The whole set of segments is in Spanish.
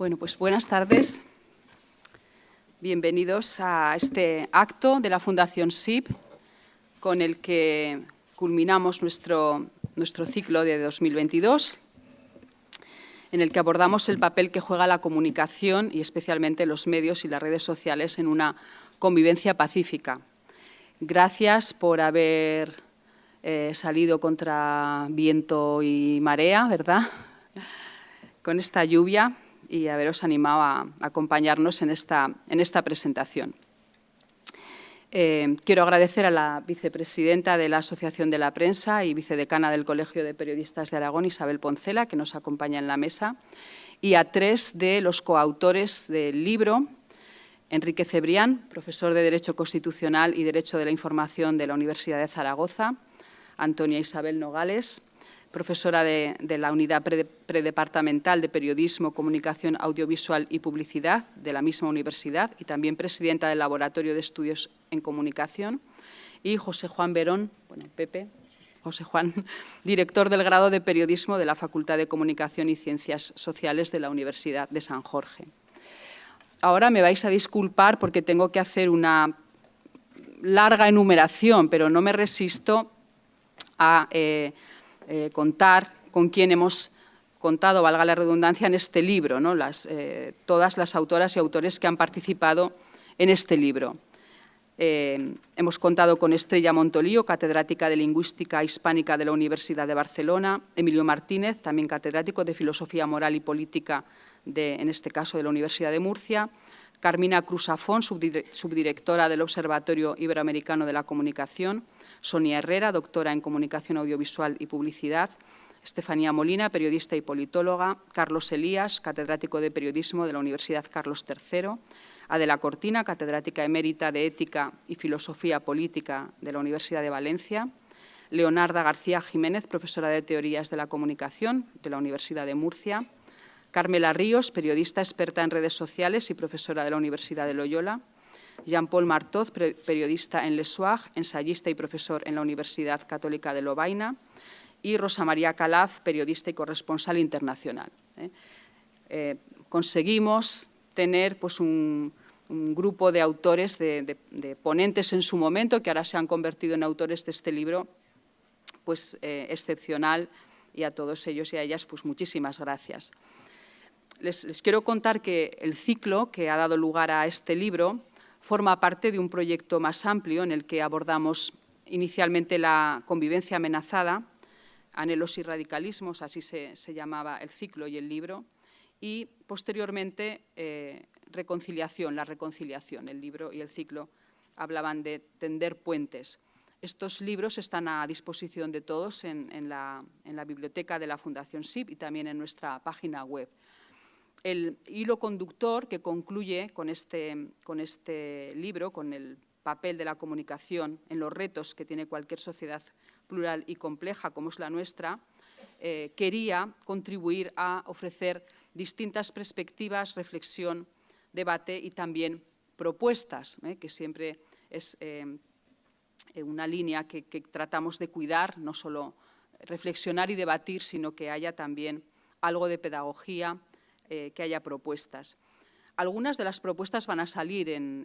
Bueno, pues buenas tardes. Bienvenidos a este acto de la Fundación SIP, con el que culminamos nuestro ciclo de 2022, en el que abordamos el papel que juega la comunicación y especialmente los medios y las redes sociales en una convivencia pacífica. Gracias por haber salido contra viento y marea, ¿verdad?, con esta lluvia, y haberos animado a acompañarnos en esta presentación. Quiero agradecer a la vicepresidenta de la Asociación de la Prensa y vicedecana del Colegio de Periodistas de Aragón, Isabel Poncela, que nos acompaña en la mesa, y a tres de los coautores del libro: Enrique Cebrián, profesor de Derecho Constitucional y Derecho de la Información de la Universidad de Zaragoza; Antonia Isabel Nogales, profesora de la Unidad Predepartamental de Periodismo, Comunicación Audiovisual y Publicidad de la misma universidad y también presidenta del Laboratorio de Estudios en Comunicación; y José Juan Verón, bueno, Pepe, José Juan, director del grado de Periodismo de la Facultad de Comunicación y Ciencias Sociales de la Universidad de San Jorge. Ahora me vais a disculpar porque tengo que hacer una larga enumeración, pero no me resisto a contar con quién hemos contado, valga la redundancia, en este libro, ¿no? Todas las autoras y autores que han participado en este libro. Hemos contado con Estrella Montolío, catedrática de Lingüística Hispánica de la Universidad de Barcelona; Emilio Martínez, también catedrático de Filosofía Moral y Política, en este caso de la Universidad de Murcia; Carmina Cruz Afón, subdirectora del Observatorio Iberoamericano de la Comunicación; Sonia Herrera, doctora en Comunicación Audiovisual y Publicidad; Estefanía Molina, periodista y politóloga; Carlos Elías, catedrático de Periodismo de la Universidad Carlos III; Adela Cortina, catedrática emérita de Ética y Filosofía Política de la Universidad de Valencia; Leonarda García Jiménez, profesora de Teorías de la Comunicación de la Universidad de Murcia; Carmela Ríos, periodista experta en redes sociales y profesora de la Universidad de Loyola; Jean-Paul Martoz, periodista en Le Soir, ensayista y profesor en la Universidad Católica de Lovaina; y Rosa María Calaf, periodista y corresponsal internacional. Conseguimos tener pues, un grupo de autores, de ponentes en su momento, que ahora se han convertido en autores de este libro, pues excepcional, y a todos ellos y a ellas pues muchísimas gracias. Les quiero contar que el ciclo que ha dado lugar a este libro forma parte de un proyecto más amplio en el que abordamos inicialmente la convivencia amenazada, anhelos y radicalismos, así se llamaba el ciclo y el libro, y posteriormente reconciliación, la reconciliación. El libro y el ciclo hablaban de tender puentes. Estos libros están a disposición de todos en la biblioteca de la Fundación SIP y también en nuestra página web. El hilo conductor que concluye con este libro, con el papel de la comunicación en los retos que tiene cualquier sociedad plural y compleja como es la nuestra, quería contribuir a ofrecer distintas perspectivas, reflexión, debate y también propuestas, que siempre es una línea que tratamos de cuidar, no solo reflexionar y debatir, sino que haya también algo de pedagogía, que haya propuestas. Algunas de las propuestas van a salir en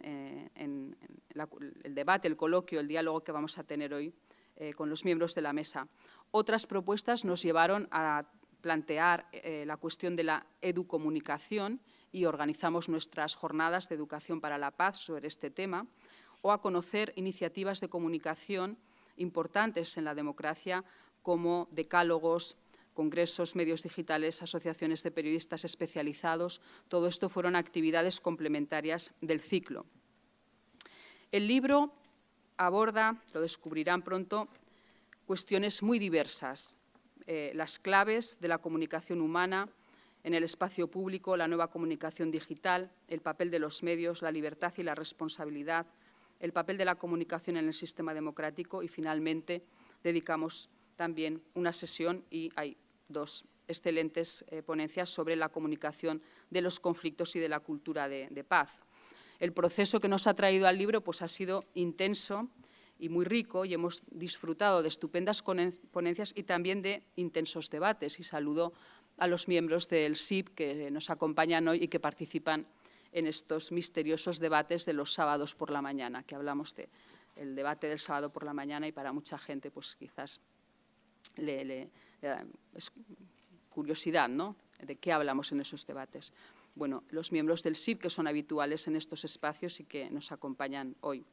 el debate, el coloquio, el diálogo que vamos a tener hoy con los miembros de la mesa. Otras propuestas nos llevaron a plantear la cuestión de la educomunicación y organizamos nuestras jornadas de educación para la paz sobre este tema, o a conocer iniciativas de comunicación importantes en la democracia como decálogos, congresos, medios digitales, asociaciones de periodistas especializados. Todo esto fueron actividades complementarias del ciclo. El libro aborda, lo descubrirán pronto, cuestiones muy diversas. Las claves de la comunicación humana en el espacio público, la nueva comunicación digital, el papel de los medios, la libertad y la responsabilidad, el papel de la comunicación en el sistema democrático y, finalmente, dedicamos también una sesión, y hay dos excelentes ponencias sobre la comunicación de los conflictos y de la cultura de paz. El proceso que nos ha traído al libro pues, ha sido intenso y muy rico, y hemos disfrutado de estupendas ponencias y también de intensos debates. Y saludo a los miembros del SIP que nos acompañan hoy y que participan en estos misteriosos debates de los sábados por la mañana, que hablamos del debate del sábado por la mañana y para mucha gente pues quizás es curiosidad, ¿no?, de qué hablamos en esos debates. Bueno, los miembros del SIP que son habituales en estos espacios y que nos acompañan hoy.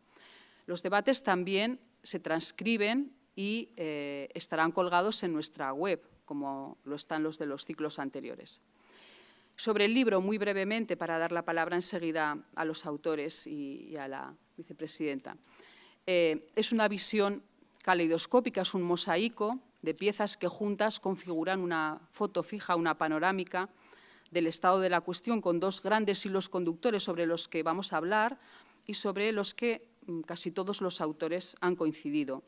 Los debates también se transcriben y estarán colgados en nuestra web, como lo están los de los ciclos anteriores. Sobre el libro, muy brevemente, para dar la palabra enseguida a los autores y a la vicepresidenta. Es una visión caleidoscópica, es un mosaico de piezas que juntas configuran una foto fija, una panorámica del estado de la cuestión, con dos grandes hilos conductores sobre los que vamos a hablar y sobre los que casi todos los autores han coincidido.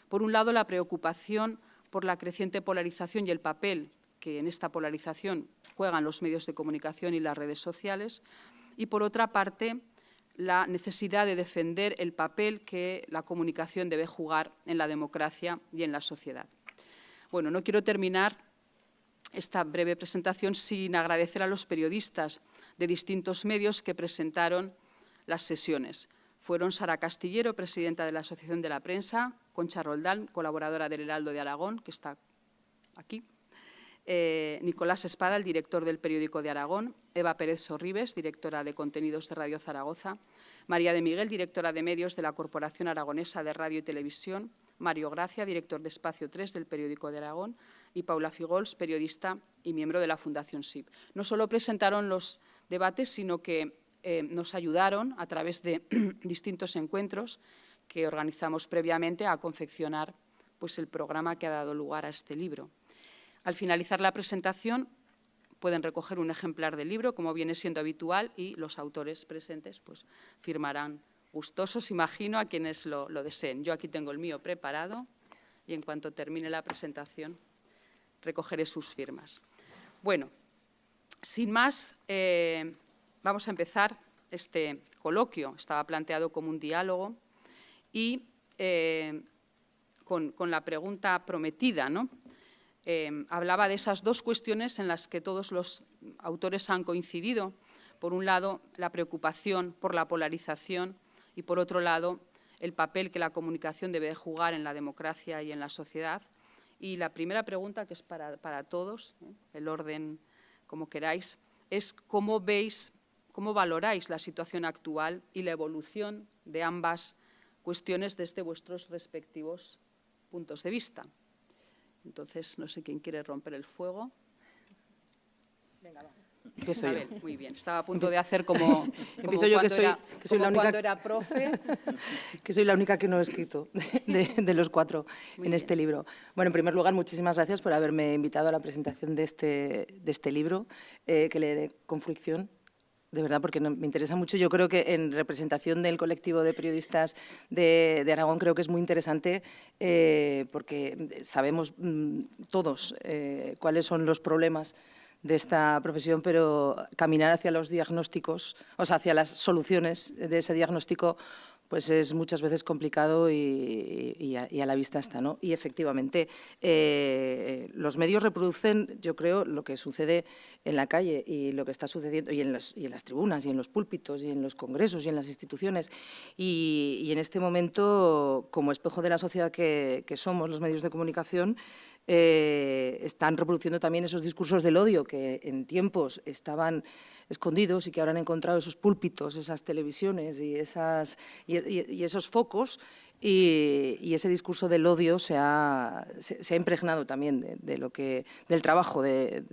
Por un lado, la preocupación por la creciente polarización y el papel que en esta polarización juegan los medios de comunicación y las redes sociales, y por otra parte, la necesidad de defender el papel que la comunicación debe jugar en la democracia y en la sociedad. Bueno, no quiero terminar esta breve presentación sin agradecer a los periodistas de distintos medios que presentaron las sesiones. Fueron Sara Castillero, presidenta de la Asociación de la Prensa, Concha Roldán, colaboradora del Heraldo de Aragón, que está aquí, Nicolás Espada, el director del Periódico de Aragón, Eva Pérez Sorribes, directora de contenidos de Radio Zaragoza, María de Miguel, directora de medios de la Corporación Aragonesa de Radio y Televisión, Mario Gracia, director de Espacio 3 del Periódico de Aragón, y Paula Figols, periodista y miembro de la Fundación SIP. No solo presentaron los debates, sino que nos ayudaron a través de distintos encuentros que organizamos previamente a confeccionar pues, el programa que ha dado lugar a este libro. Al finalizar la presentación pueden recoger un ejemplar del libro, como viene siendo habitual, y los autores presentes pues, firmarán gustosos, imagino, a quienes lo deseen. Yo aquí tengo el mío preparado y en cuanto termine la presentación recogeré sus firmas. Bueno, sin más, vamos a empezar este coloquio. Estaba planteado como un diálogo y con la pregunta prometida, ¿no? Hablaba de esas dos cuestiones en las que todos los autores han coincidido. Por un lado, la preocupación por la polarización y, por otro lado, el papel que la comunicación debe jugar en la democracia y en la sociedad. Y la primera pregunta, que es para todos, el orden como queráis, es cómo valoráis la situación actual y la evolución de ambas cuestiones desde vuestros respectivos puntos de vista. Entonces, no sé quién quiere romper el fuego. Venga, va. Isabel, muy bien. Estaba a punto de hacer como yo, cuando era profe. Que soy la única que no he escrito de los cuatro en este libro. Bueno, en primer lugar, muchísimas gracias por haberme invitado a la presentación de este libro, que leeré con fricción. De verdad, porque me interesa mucho. Yo creo que en representación del colectivo de periodistas de Aragón creo que es muy interesante porque sabemos todos cuáles son los problemas de esta profesión, pero caminar hacia los diagnósticos, o sea, hacia las soluciones de ese diagnóstico, pues es muchas veces complicado y a la vista está, ¿no? Y efectivamente, los medios reproducen, yo creo, lo que sucede en la calle y lo que está sucediendo, y en las tribunas, y en los púlpitos, y en los congresos, y en las instituciones. Y en este momento, como espejo de la sociedad que somos los medios de comunicación, están reproduciendo también esos discursos del odio que en tiempos estaban escondidos y que ahora han encontrado esos púlpitos, esas televisiones y esos focos, y ese discurso del odio se ha impregnado también del trabajo de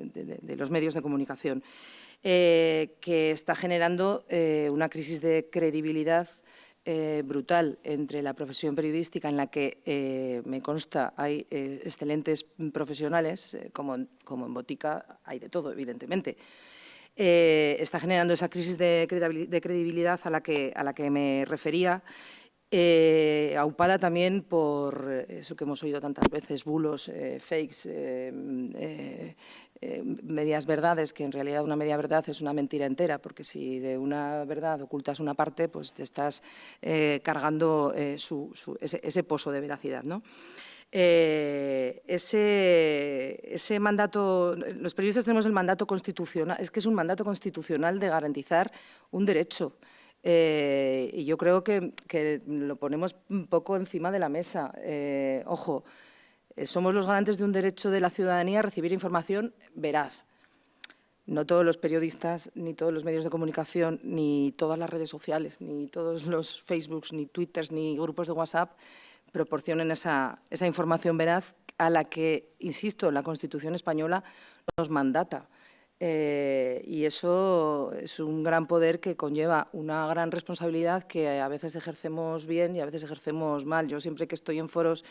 los medios de comunicación, que está generando una crisis de credibilidad brutal entre la profesión periodística, en la que me consta hay excelentes profesionales, como en Botica hay de todo, evidentemente. Está generando esa crisis de credibilidad a la que me refería, aupada también por eso que hemos oído tantas veces, bulos, fakes, medias verdades, que en realidad una media verdad es una mentira entera, porque si de una verdad ocultas una parte, pues te estás cargando ese pozo de veracidad, ¿no? Ese mandato, los periodistas tenemos el mandato constitucional, es que es un mandato constitucional de garantizar un derecho. Y yo creo que lo ponemos un poco encima de la mesa. Ojo, somos los garantes de un derecho de la ciudadanía a recibir información veraz. No todos los periodistas, ni todos los medios de comunicación, ni todas las redes sociales, ni todos los Facebooks, ni Twitters, ni grupos de WhatsApp proporcionen esa información veraz a la que, insisto, la Constitución española nos mandata. Y eso es un gran poder que conlleva una gran responsabilidad que a veces ejercemos bien y a veces ejercemos mal. Yo siempre que estoy en foros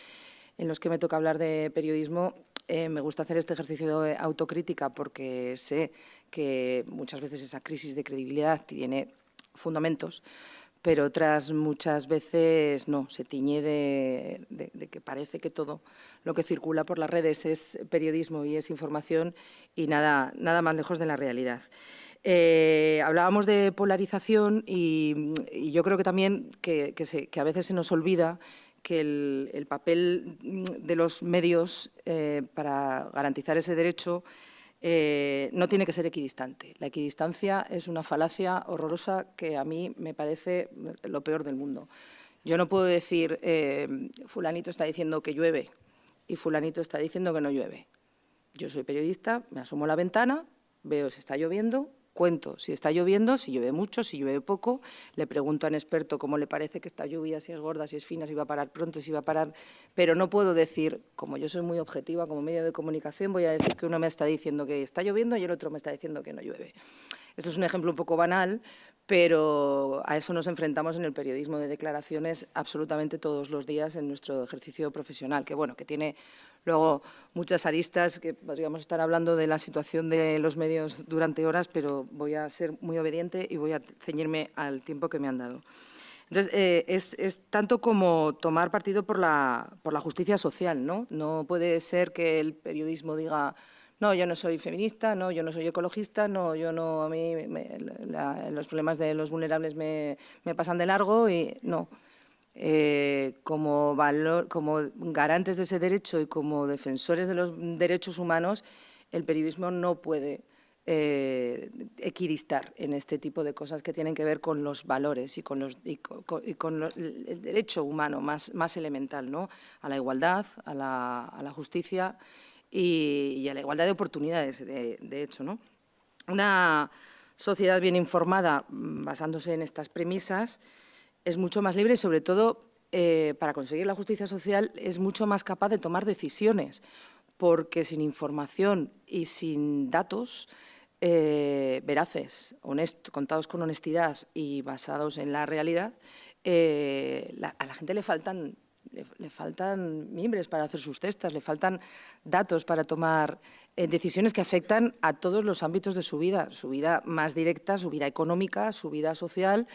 en los que me toca hablar de periodismo, me gusta hacer este ejercicio de autocrítica porque sé que muchas veces esa crisis de credibilidad tiene fundamentos, pero otras muchas veces no, se tiñe de que parece que todo lo que circula por las redes es periodismo y es información y nada más lejos de la realidad. Hablábamos de polarización y yo creo que también que a veces se nos olvida que el papel de los medios para garantizar ese derecho no tiene que ser equidistante. La equidistancia es una falacia horrorosa que a mí me parece lo peor del mundo. Yo no puedo decir, fulanito está diciendo que llueve y fulanito está diciendo que no llueve. Yo soy periodista, me asomo a la ventana, veo si está lloviendo, cuento si está lloviendo, si llueve mucho, si llueve poco, le pregunto a un experto cómo le parece que esta lluvia, si es gorda, si es fina, si va a parar pronto, si va a parar, pero no puedo decir, como yo soy muy objetiva como medio de comunicación, voy a decir que uno me está diciendo que está lloviendo y el otro me está diciendo que no llueve. Esto es un ejemplo un poco banal, pero a eso nos enfrentamos en el periodismo de declaraciones absolutamente todos los días en nuestro ejercicio profesional, que bueno, que tiene luego muchas aristas, que podríamos estar hablando de la situación de los medios durante horas, pero voy a ser muy obediente y voy a ceñirme al tiempo que me han dado. Entonces, es tanto como tomar partido por la justicia social, ¿no? No puede ser que el periodismo diga no, yo no soy feminista, no, yo no soy ecologista, no, yo no, a mí los problemas de los vulnerables me pasan de largo y no. Como garantes de ese derecho y como defensores de los derechos humanos, el periodismo no puede equidistar en este tipo de cosas que tienen que ver con los valores y con el derecho humano más elemental, ¿no? A la igualdad, a la justicia y a la igualdad de oportunidades, de hecho, ¿no? Una sociedad bien informada, basándose en estas premisas, es mucho más libre y, sobre todo, para conseguir la justicia social, es mucho más capaz de tomar decisiones, porque sin información y sin datos veraces, contados con honestidad y basados en la realidad, a la gente le faltan mimbres para hacer sus cestas, le faltan datos para tomar decisiones que afectan a todos los ámbitos de su vida más directa, su vida económica, su vida social,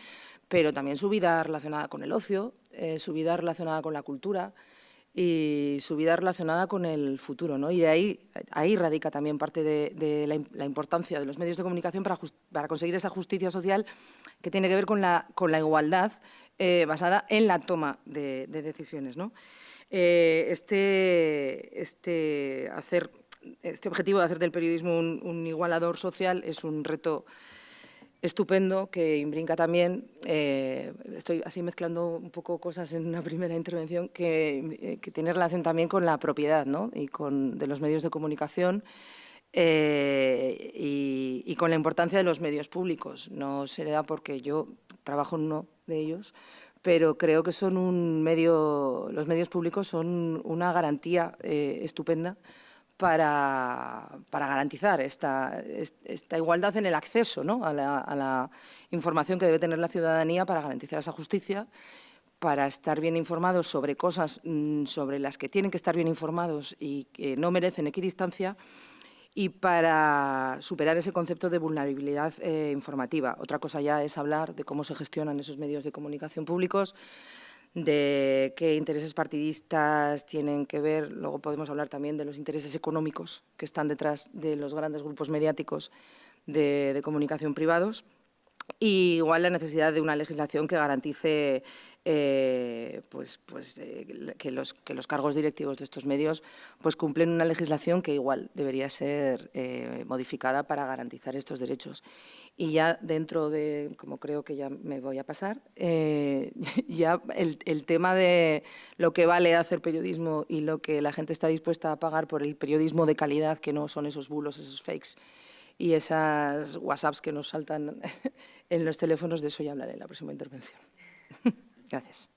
pero también su vida relacionada con el ocio, su vida relacionada con la cultura y su vida relacionada con el futuro, ¿no? Y de ahí radica también parte de la importancia de los medios de comunicación para conseguir esa justicia social que tiene que ver con la igualdad basada en la toma de decisiones, ¿no? Este objetivo de hacer del periodismo un igualador social es un reto estupendo que imbrica también, estoy así mezclando un poco cosas en una primera intervención, que tiene relación también con la propiedad, ¿no? Y de los medios de comunicación y con la importancia de los medios públicos. No será porque yo trabajo en uno de ellos, pero creo que son los medios públicos son una garantía estupenda para garantizar esta igualdad en el acceso, ¿no? a la información que debe tener la ciudadanía para garantizar esa justicia, para estar bien informados sobre cosas sobre las que tienen que estar bien informados y que no merecen equidistancia, y para superar ese concepto de vulnerabilidad informativa. Otra cosa ya es hablar de cómo se gestionan esos medios de comunicación públicos, de qué intereses partidistas tienen que ver. Luego podemos hablar también de los intereses económicos que están detrás de los grandes grupos mediáticos de comunicación privados. Y igual la necesidad de una legislación que garantice que los cargos directivos de estos medios pues cumplen una legislación que igual debería ser modificada para garantizar estos derechos. Y ya dentro de, como creo que ya me voy a pasar, ya el tema de lo que vale hacer periodismo y lo que la gente está dispuesta a pagar por el periodismo de calidad, que no son esos bulos, esos fakes y esas WhatsApps que nos saltan en los teléfonos, de eso ya hablaré en la próxima intervención. Gracias.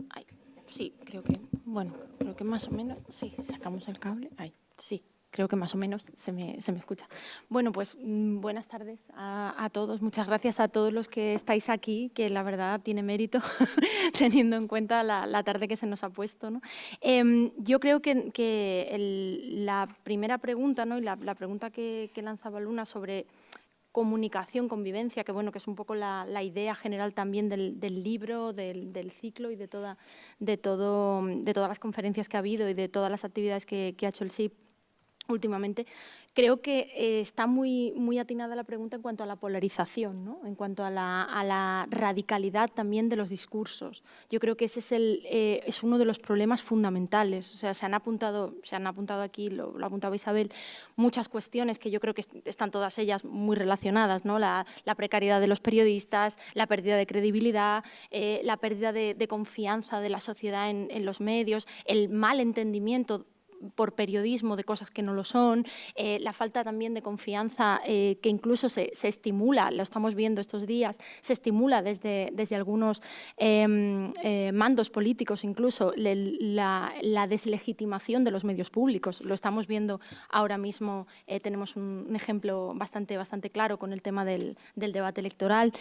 Ay, sí, creo que más o menos, sí, sacamos el cable, ahí, sí. Creo que más o menos se me escucha. Bueno, pues buenas tardes a todos. Muchas gracias a todos los que estáis aquí, que la verdad tiene mérito teniendo en cuenta la tarde que se nos ha puesto, ¿no? Yo creo que la primera pregunta, ¿no? Y la pregunta que lanzaba Luna sobre comunicación, convivencia, que bueno, que es un poco la idea general también del libro, del ciclo y de todas las conferencias que ha habido y de todas las actividades que ha hecho el SIP últimamente. Creo que está muy atinada la pregunta en cuanto a la polarización, ¿no? En cuanto a la radicalidad también de los discursos. Yo creo que ese es uno de los problemas fundamentales. O sea, se han apuntado aquí, lo apuntaba Isabel, muchas cuestiones que yo creo que están todas ellas muy relacionadas, ¿no? La precariedad de los periodistas, la pérdida de credibilidad, la pérdida de confianza de la sociedad en los medios, el mal entendimiento por periodismo de cosas que no lo son, la falta también de confianza que incluso se estimula, lo estamos viendo estos días, se estimula desde algunos mandos políticos incluso la deslegitimación de los medios públicos. Lo estamos viendo ahora mismo, tenemos un ejemplo bastante claro con el tema del debate electoral.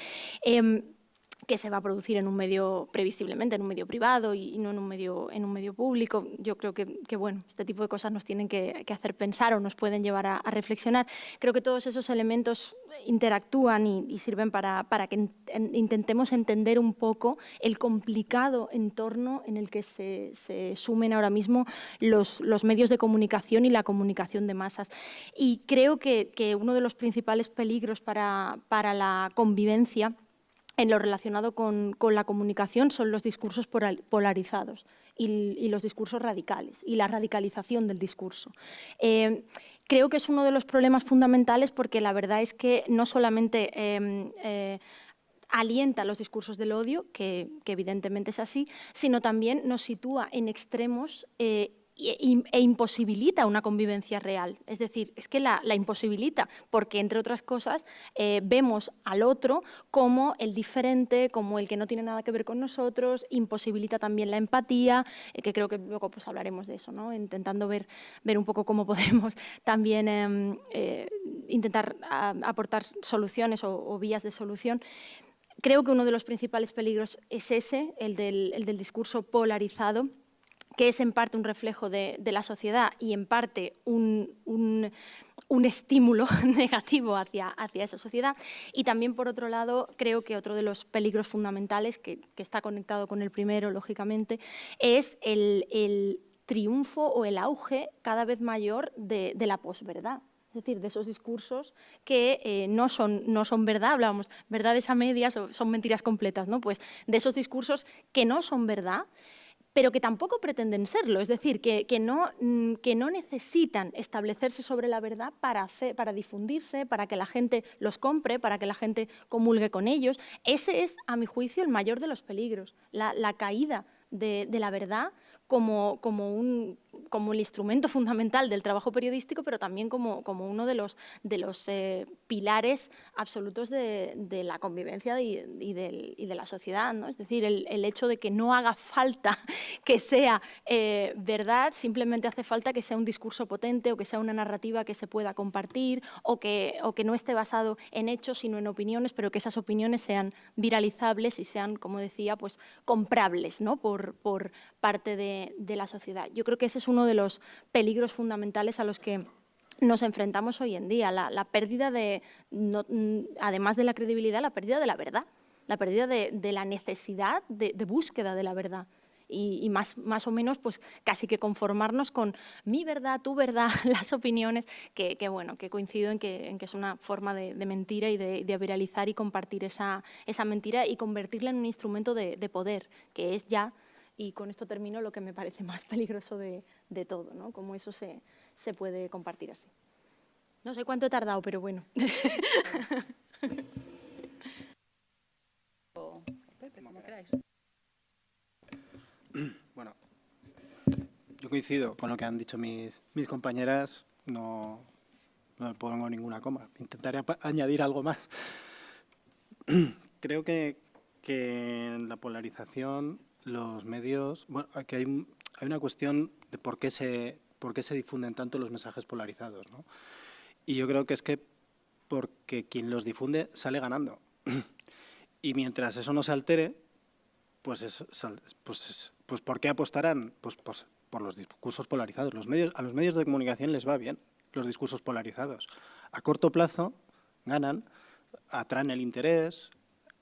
Que se va a producir en un medio, previsiblemente en un medio privado y no en un medio público. Yo creo que bueno, este tipo de cosas nos tienen que hacer pensar o nos pueden llevar a reflexionar. Creo que todos esos elementos interactúan y sirven para que intentemos entender un poco el complicado entorno en el que se sumen ahora mismo los medios de comunicación y la comunicación de masas. Y creo que uno de los principales peligros para la convivencia en lo relacionado con la comunicación son los discursos polarizados y los discursos radicales y la radicalización del discurso. Creo que es uno de los problemas fundamentales porque la verdad es que no solamente alienta los discursos del odio, que evidentemente es así, sino también nos sitúa en extremos e imposibilita una convivencia real. Es decir, es que la imposibilita porque, entre otras cosas, vemos al otro como el diferente, como el que no tiene nada que ver con nosotros, imposibilita también la empatía, que creo que luego pues hablaremos de eso, ¿no? Intentando ver un poco cómo podemos también intentar aportar soluciones o vías de solución. Creo que uno de los principales peligros es ese, el del discurso polarizado, que es en parte un reflejo de la sociedad y en parte un estímulo negativo hacia esa sociedad. Y también, por otro lado, creo que otro de los peligros fundamentales, que está conectado con el primero, lógicamente, es el triunfo o el auge cada vez mayor de la posverdad. Es decir, de esos discursos que no son verdad, hablábamos, verdades a medias o son mentiras completas, ¿no? Pues de esos discursos que no son verdad, pero que tampoco pretenden serlo, es decir, que no necesitan establecerse sobre la verdad para difundirse, para que la gente los compre, para que la gente comulgue con ellos. Ese es, a mi juicio, el mayor de los peligros, la caída de la verdad como el instrumento fundamental del trabajo periodístico, pero también como uno de los pilares absolutos de la convivencia y de la sociedad, ¿no? Es decir, el hecho de que no haga falta que sea verdad, simplemente hace falta que sea un discurso potente o que sea una narrativa que se pueda compartir o que no esté basado en hechos sino en opiniones, pero que esas opiniones sean viralizables y sean, como decía, pues comprables, ¿no? por parte de la sociedad. Yo creo que ese es uno de los peligros fundamentales a los que nos enfrentamos hoy en día, la pérdida además de la credibilidad, la pérdida de la verdad, la pérdida de la necesidad de búsqueda de la verdad. y más o menos pues casi que conformarnos con mi verdad, tu verdad, las opiniones, que bueno, que coincido en que es una forma de mentira y de viralizar y compartir esa mentira y convertirla en un instrumento de poder, que es ya, y con esto termino, lo que me parece más peligroso de todo, ¿no? Cómo eso se puede compartir así. No sé cuánto he tardado, pero bueno. Pepe, como queráis. Bueno, yo coincido con lo que han dicho mis compañeras, no me pongo ninguna coma. Intentaré añadir algo más. Creo que en la polarización, los medios, bueno, que hay una cuestión de por qué se difunden tanto los mensajes polarizados, ¿no? Y yo creo que es que porque quien los difunde sale ganando. Y mientras eso no se altere, pues ¿por qué apostarán? Pues por los discursos polarizados. A los medios de comunicación les va bien los discursos polarizados. A corto plazo ganan, atraen el interés,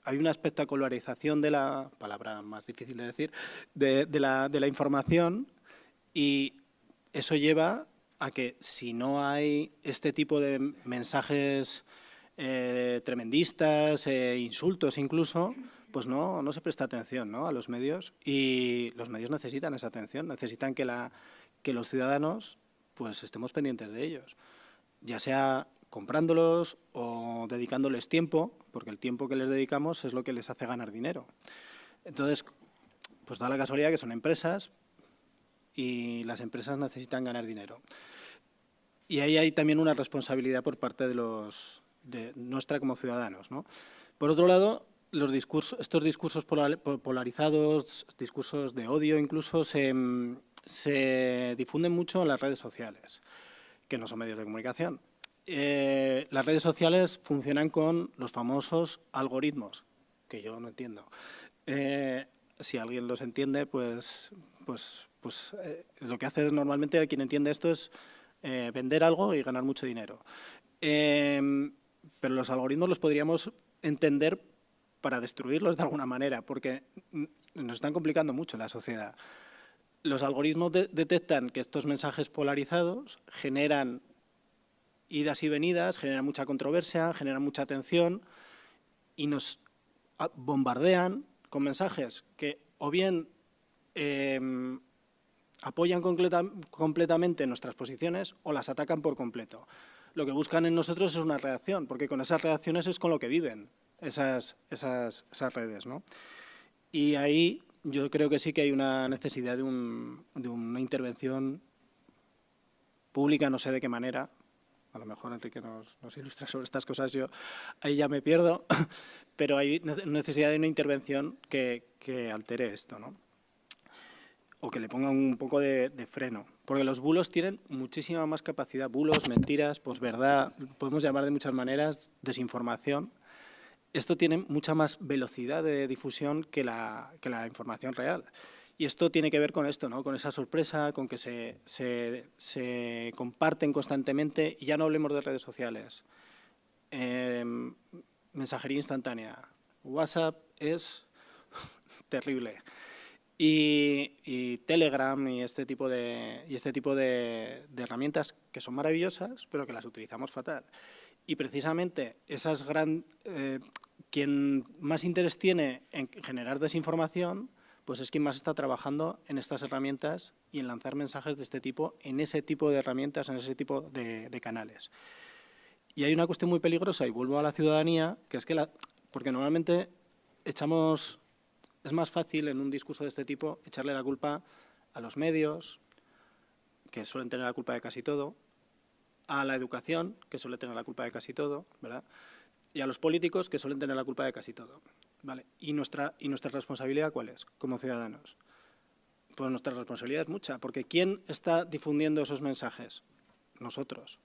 hay una espectacularización de la, palabra más difícil de decir, de la información, y eso lleva a que si no hay este tipo de mensajes tremendistas, insultos incluso, pues no se presta atención, ¿no?, a los medios, y los medios necesitan esa atención, necesitan que los ciudadanos pues estemos pendientes de ellos, ya sea comprándolos o dedicándoles tiempo, porque el tiempo que les dedicamos es lo que les hace ganar dinero. Entonces, pues da la casualidad que son empresas y las empresas necesitan ganar dinero. Y ahí hay también una responsabilidad por parte de nuestra como ciudadanos, ¿no? Por otro lado, estos discursos polarizados, discursos de odio incluso, se difunden mucho en las redes sociales, que no son medios de comunicación. Las redes sociales funcionan con los famosos algoritmos, que yo no entiendo. Si alguien los entiende, pues lo que hace normalmente quien entiende esto es vender algo y ganar mucho dinero. Pero los algoritmos los podríamos entender para destruirlos de alguna manera, porque nos están complicando mucho la sociedad. Los algoritmos detectan que estos mensajes polarizados generan idas y venidas, generan mucha controversia, generan mucha atención y nos bombardean con mensajes que o bien apoyan completamente nuestras posiciones o las atacan por completo. Lo que buscan en nosotros es una reacción, porque con esas reacciones es con lo que viven esas redes, ¿no? Y ahí yo creo que sí que hay una necesidad de una intervención pública, no sé de qué manera. A lo mejor Enrique nos ilustra sobre estas cosas, yo ahí ya me pierdo, pero hay necesidad de una intervención que altere esto, ¿no? O que le ponga un poco de freno, porque los bulos tienen muchísima más capacidad, bulos, mentiras, posverdad, podemos llamar de muchas maneras, desinformación. Esto tiene mucha más velocidad de difusión que la información real. Y esto tiene que ver con esto, ¿no?, con esa sorpresa, con que se comparten constantemente, y ya no hablemos de redes sociales. Mensajería instantánea. WhatsApp es terrible. Y Telegram y este tipo de herramientas que son maravillosas, pero que las utilizamos fatal. Y precisamente quien más interés tiene en generar desinformación, pues es quien más está trabajando en estas herramientas y en lanzar mensajes de este tipo, en ese tipo de herramientas, en ese tipo de canales. Y hay una cuestión muy peligrosa, y vuelvo a la ciudadanía, que es que porque normalmente es más fácil en un discurso de este tipo echarle la culpa a los medios, que suelen tener la culpa de casi todo, a la educación, que suele tener la culpa de casi todo, ¿verdad?, y a los políticos, que suelen tener la culpa de casi todo, ¿vale? ¿Y nuestra responsabilidad cuál es, como ciudadanos? Pues nuestra responsabilidad es mucha, porque ¿quién está difundiendo esos mensajes? Nosotros.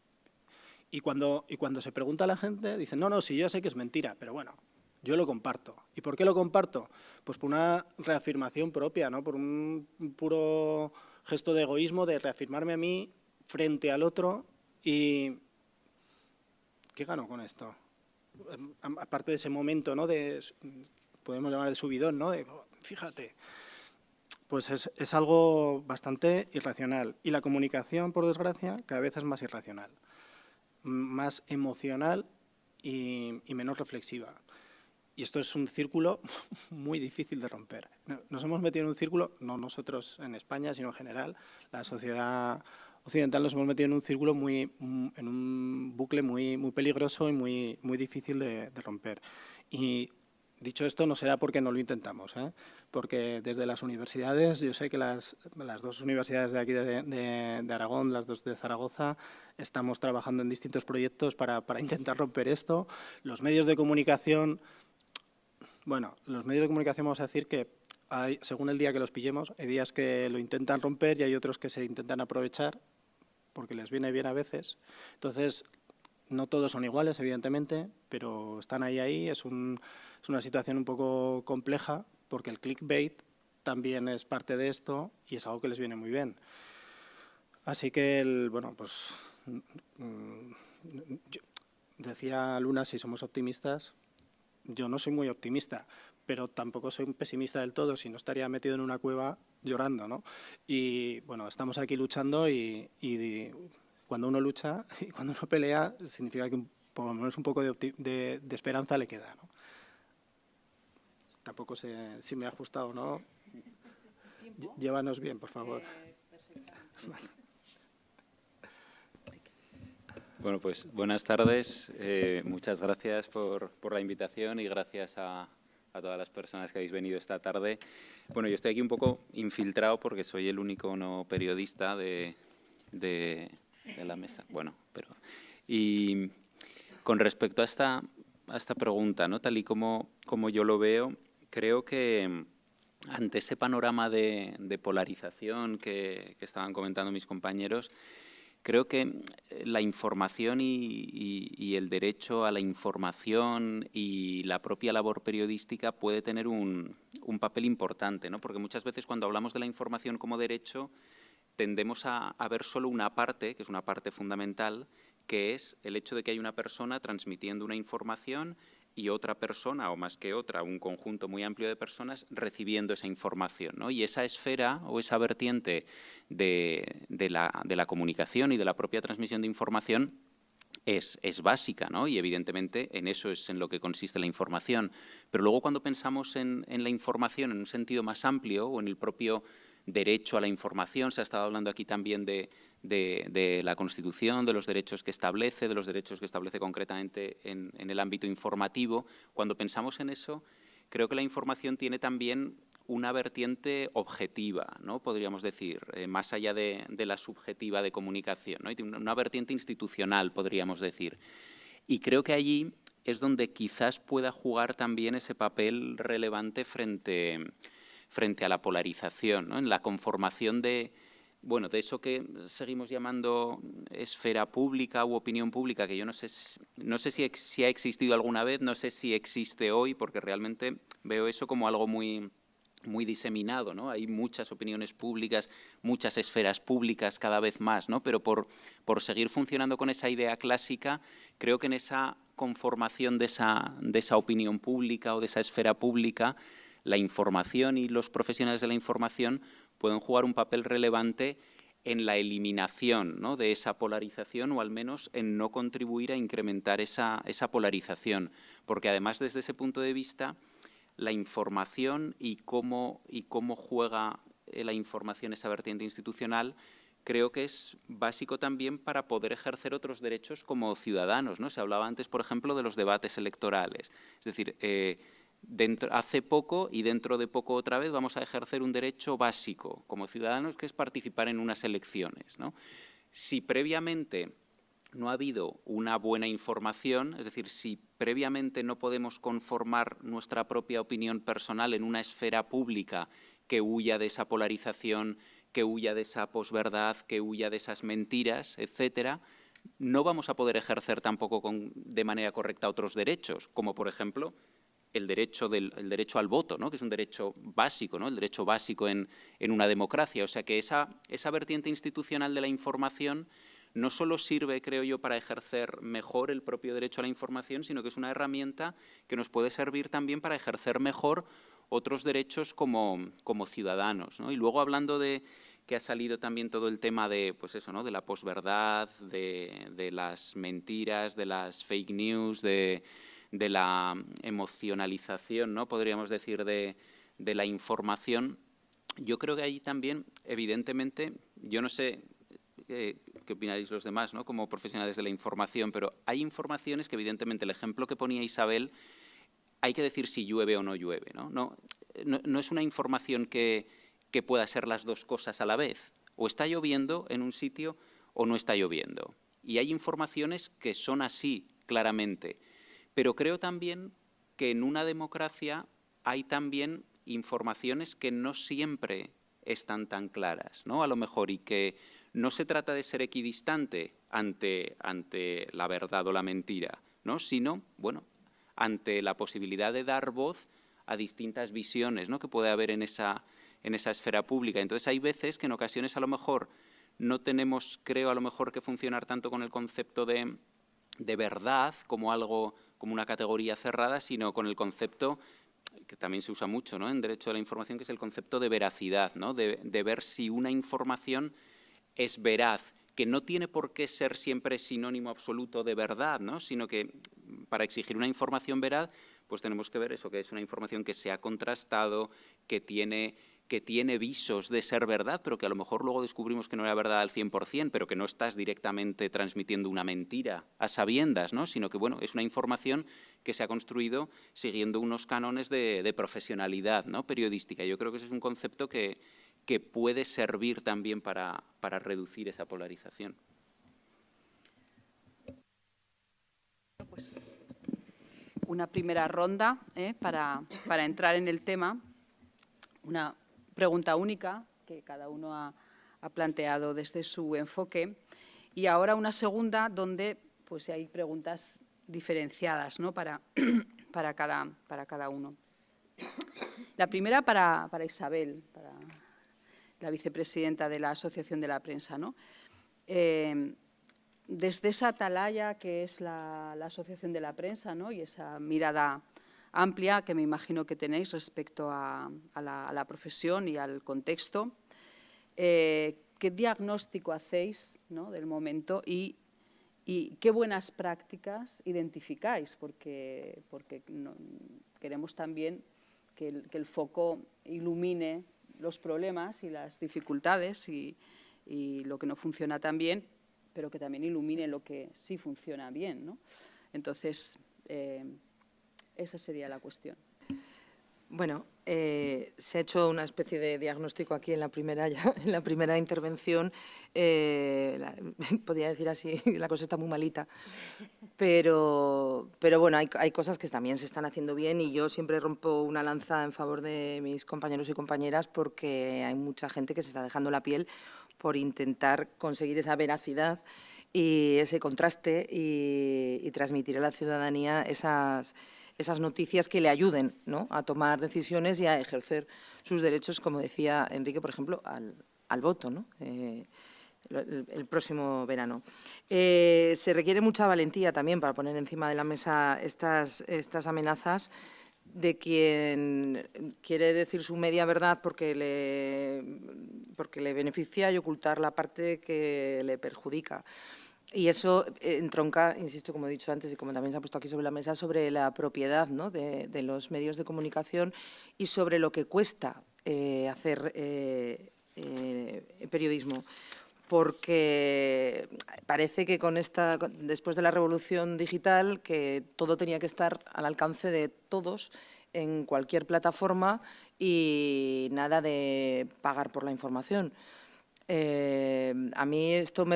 Y cuando se pregunta a la gente, dicen, no, sí, yo sé que es mentira, pero bueno, yo lo comparto. ¿Y por qué lo comparto? Pues por una reafirmación propia, ¿no?, por un puro gesto de egoísmo, de reafirmarme a mí frente al otro. ¿Y qué gano con esto? Aparte de ese momento, ¿no?, podemos llamar de subidón, ¿no?, de fíjate, pues es algo bastante irracional. Y la comunicación, por desgracia, cada vez es más irracional, más emocional y menos reflexiva. Y esto es un círculo muy difícil de romper. Nos hemos metido en un círculo, no nosotros en España, sino en general, la sociedad occidental nos hemos metido en un círculo en un bucle muy peligroso y muy difícil de romper. Y dicho esto, no será porque no lo intentamos, porque desde las universidades, yo sé que las dos universidades de aquí de Aragón, las dos de Zaragoza, estamos trabajando en distintos proyectos para intentar romper esto. Los medios de comunicación, bueno, los medios de comunicación vamos a decir que según el día que los pillemos, hay días que lo intentan romper y hay otros que se intentan aprovechar porque les viene bien a veces. Entonces, no todos son iguales, evidentemente, pero están ahí. Es una situación un poco compleja porque el clickbait también es parte de esto y es algo que les viene muy bien. Así que, bueno, pues decía Luna, si somos optimistas, yo no soy muy optimista, pero tampoco soy un pesimista del todo, si no estaría metido en una cueva llorando, ¿no? Y bueno, estamos aquí luchando y cuando uno lucha y cuando uno pelea, significa que por lo menos un poco de esperanza le queda, ¿no? Tampoco sé si me ha ajustado o no. Llévanos bien, por favor. Vale. Bueno, pues buenas tardes. Muchas gracias por la invitación y gracias a todas las personas que habéis venido esta tarde. Bueno, yo estoy aquí un poco infiltrado porque soy el único no periodista de la mesa. Bueno, pero... Y con respecto a esta pregunta, ¿no? Tal y como yo lo veo, creo que ante ese panorama de polarización que estaban comentando mis compañeros, creo que la información y el derecho a la información y la propia labor periodística puede tener un papel importante, ¿no? Porque muchas veces cuando hablamos de la información como derecho tendemos a ver solo una parte, que es una parte fundamental, que es el hecho de que hay una persona transmitiendo una información y otra persona, o más que otra, un conjunto muy amplio de personas recibiendo esa información, ¿no? Y esa esfera o esa vertiente de la comunicación y de la propia transmisión de información es básica, ¿no? Y evidentemente en eso es en lo que consiste la información. Pero luego cuando pensamos en la información en un sentido más amplio o en el propio derecho a la información, se ha estado hablando aquí también de la Constitución, de los derechos que establece, de los derechos que establece concretamente en el ámbito informativo. Cuando pensamos en eso, creo que la información tiene también una vertiente objetiva, ¿no? Podríamos decir, más allá de la subjetiva de comunicación, ¿no? Y tiene una vertiente institucional, podríamos decir. Y creo que allí es donde quizás pueda jugar también ese papel relevante frente a la polarización, ¿no? En la conformación de eso que seguimos llamando esfera pública u opinión pública, que yo no sé si ha existido alguna vez, no sé si existe hoy, porque realmente veo eso como algo muy diseminado, ¿no? Hay muchas opiniones públicas, muchas esferas públicas cada vez más, ¿no? Pero por seguir funcionando con esa idea clásica, creo que en esa conformación de esa opinión pública o de esa esfera pública, la información y los profesionales de la información pueden jugar un papel relevante en la eliminación, ¿no? De esa polarización o al menos en no contribuir a incrementar esa polarización. Porque además desde ese punto de vista la información y cómo juega la información esa vertiente institucional creo que es básico también para poder ejercer otros derechos como ciudadanos, ¿no? Se hablaba antes, por ejemplo, de los debates electorales. Es decir, hace poco y dentro de poco otra vez vamos a ejercer un derecho básico como ciudadanos, que es participar en unas elecciones, ¿no? Si previamente no ha habido una buena información, es decir, si previamente no podemos conformar nuestra propia opinión personal en una esfera pública que huya de esa polarización, que huya de esa posverdad, que huya de esas mentiras, etcétera, no vamos a poder ejercer tampoco de manera correcta otros derechos, como por ejemplo el derecho al voto, ¿no? Que es un derecho básico, ¿no? El derecho básico en una democracia. O sea que esa vertiente institucional de la información no solo sirve, creo yo, para ejercer mejor el propio derecho a la información, sino que es una herramienta que nos puede servir también para ejercer mejor otros derechos como ciudadanos, ¿no? Y luego hablando de que ha salido también todo el tema de, pues eso, ¿no?, de la posverdad, de las mentiras, de las fake news, de la emocionalización, ¿no?, podríamos decir, de la información. Yo creo que ahí también, evidentemente, yo no sé qué opinaréis los demás, ¿no?, como profesionales de la información, pero hay informaciones que, evidentemente, el ejemplo que ponía Isabel, hay que decir si llueve o no llueve, ¿no? No es una información que pueda ser las dos cosas a la vez. O está lloviendo en un sitio o no está lloviendo. Y hay informaciones que son así, claramente. Pero creo también que en una democracia hay también informaciones que no siempre están tan claras, ¿no? A lo mejor, y que no se trata de ser equidistante ante la verdad o la mentira, ¿no?, sino, bueno, ante la posibilidad de dar voz a distintas visiones, ¿no?, que puede haber en esa esfera pública. Entonces, hay veces que en ocasiones a lo mejor no tenemos, creo, a lo mejor que funcionar tanto con el concepto de verdad como algo, como una categoría cerrada, sino con el concepto que también se usa mucho, ¿no?, en derecho a la información, que es el concepto de veracidad, ¿no?, de ver si una información es veraz, que no tiene por qué ser siempre sinónimo absoluto de verdad, ¿no?, sino que para exigir una información veraz, pues tenemos que ver eso, que es una información que se ha contrastado, que tiene visos de ser verdad, pero que a lo mejor luego descubrimos que no era verdad al 100%, pero que no estás directamente transmitiendo una mentira a sabiendas, ¿no?, sino que, bueno, es una información que se ha construido siguiendo unos cánones de profesionalidad, ¿no?, periodística. Yo creo que ese es un concepto que puede servir también para reducir esa polarización. Pues una primera ronda para entrar en el tema. Una pregunta única que cada uno ha planteado desde su enfoque, y ahora una segunda donde pues hay preguntas diferenciadas, ¿no?, para cada uno. La primera para Isabel, para la vicepresidenta de la Asociación de la Prensa, ¿no? Desde esa atalaya que es la Asociación de la Prensa, ¿no?, y esa mirada amplia que me imagino que tenéis respecto a la profesión y al contexto, ¿qué diagnóstico hacéis, ¿no?, del momento y qué buenas prácticas identificáis? Porque queremos también que el foco ilumine los problemas y las dificultades y lo que no funciona tan bien, pero que también ilumine lo que sí funciona bien, ¿no? Entonces, esa sería la cuestión. Bueno, se ha hecho una especie de diagnóstico aquí en la primera intervención. Podría decir así, la cosa está muy malita. Pero bueno, hay cosas que también se están haciendo bien, y yo siempre rompo una lanza en favor de mis compañeros y compañeras, porque hay mucha gente que se está dejando la piel por intentar conseguir esa veracidad y ese contraste y transmitir a la ciudadanía esas noticias que le ayuden, ¿no?, a tomar decisiones y a ejercer sus derechos, como decía Enrique, por ejemplo, al voto, ¿no?, el próximo verano. Se requiere mucha valentía también para poner encima de la mesa estas amenazas de quien quiere decir su media verdad porque le beneficia y ocultar la parte que le perjudica. Y eso entronca, insisto, como he dicho antes y como también se ha puesto aquí sobre la mesa, sobre la propiedad, ¿no?, de los medios de comunicación y sobre lo que cuesta hacer periodismo. Porque parece que después de la revolución digital, que todo tenía que estar al alcance de todos en cualquier plataforma y nada de pagar por la información. A mí esto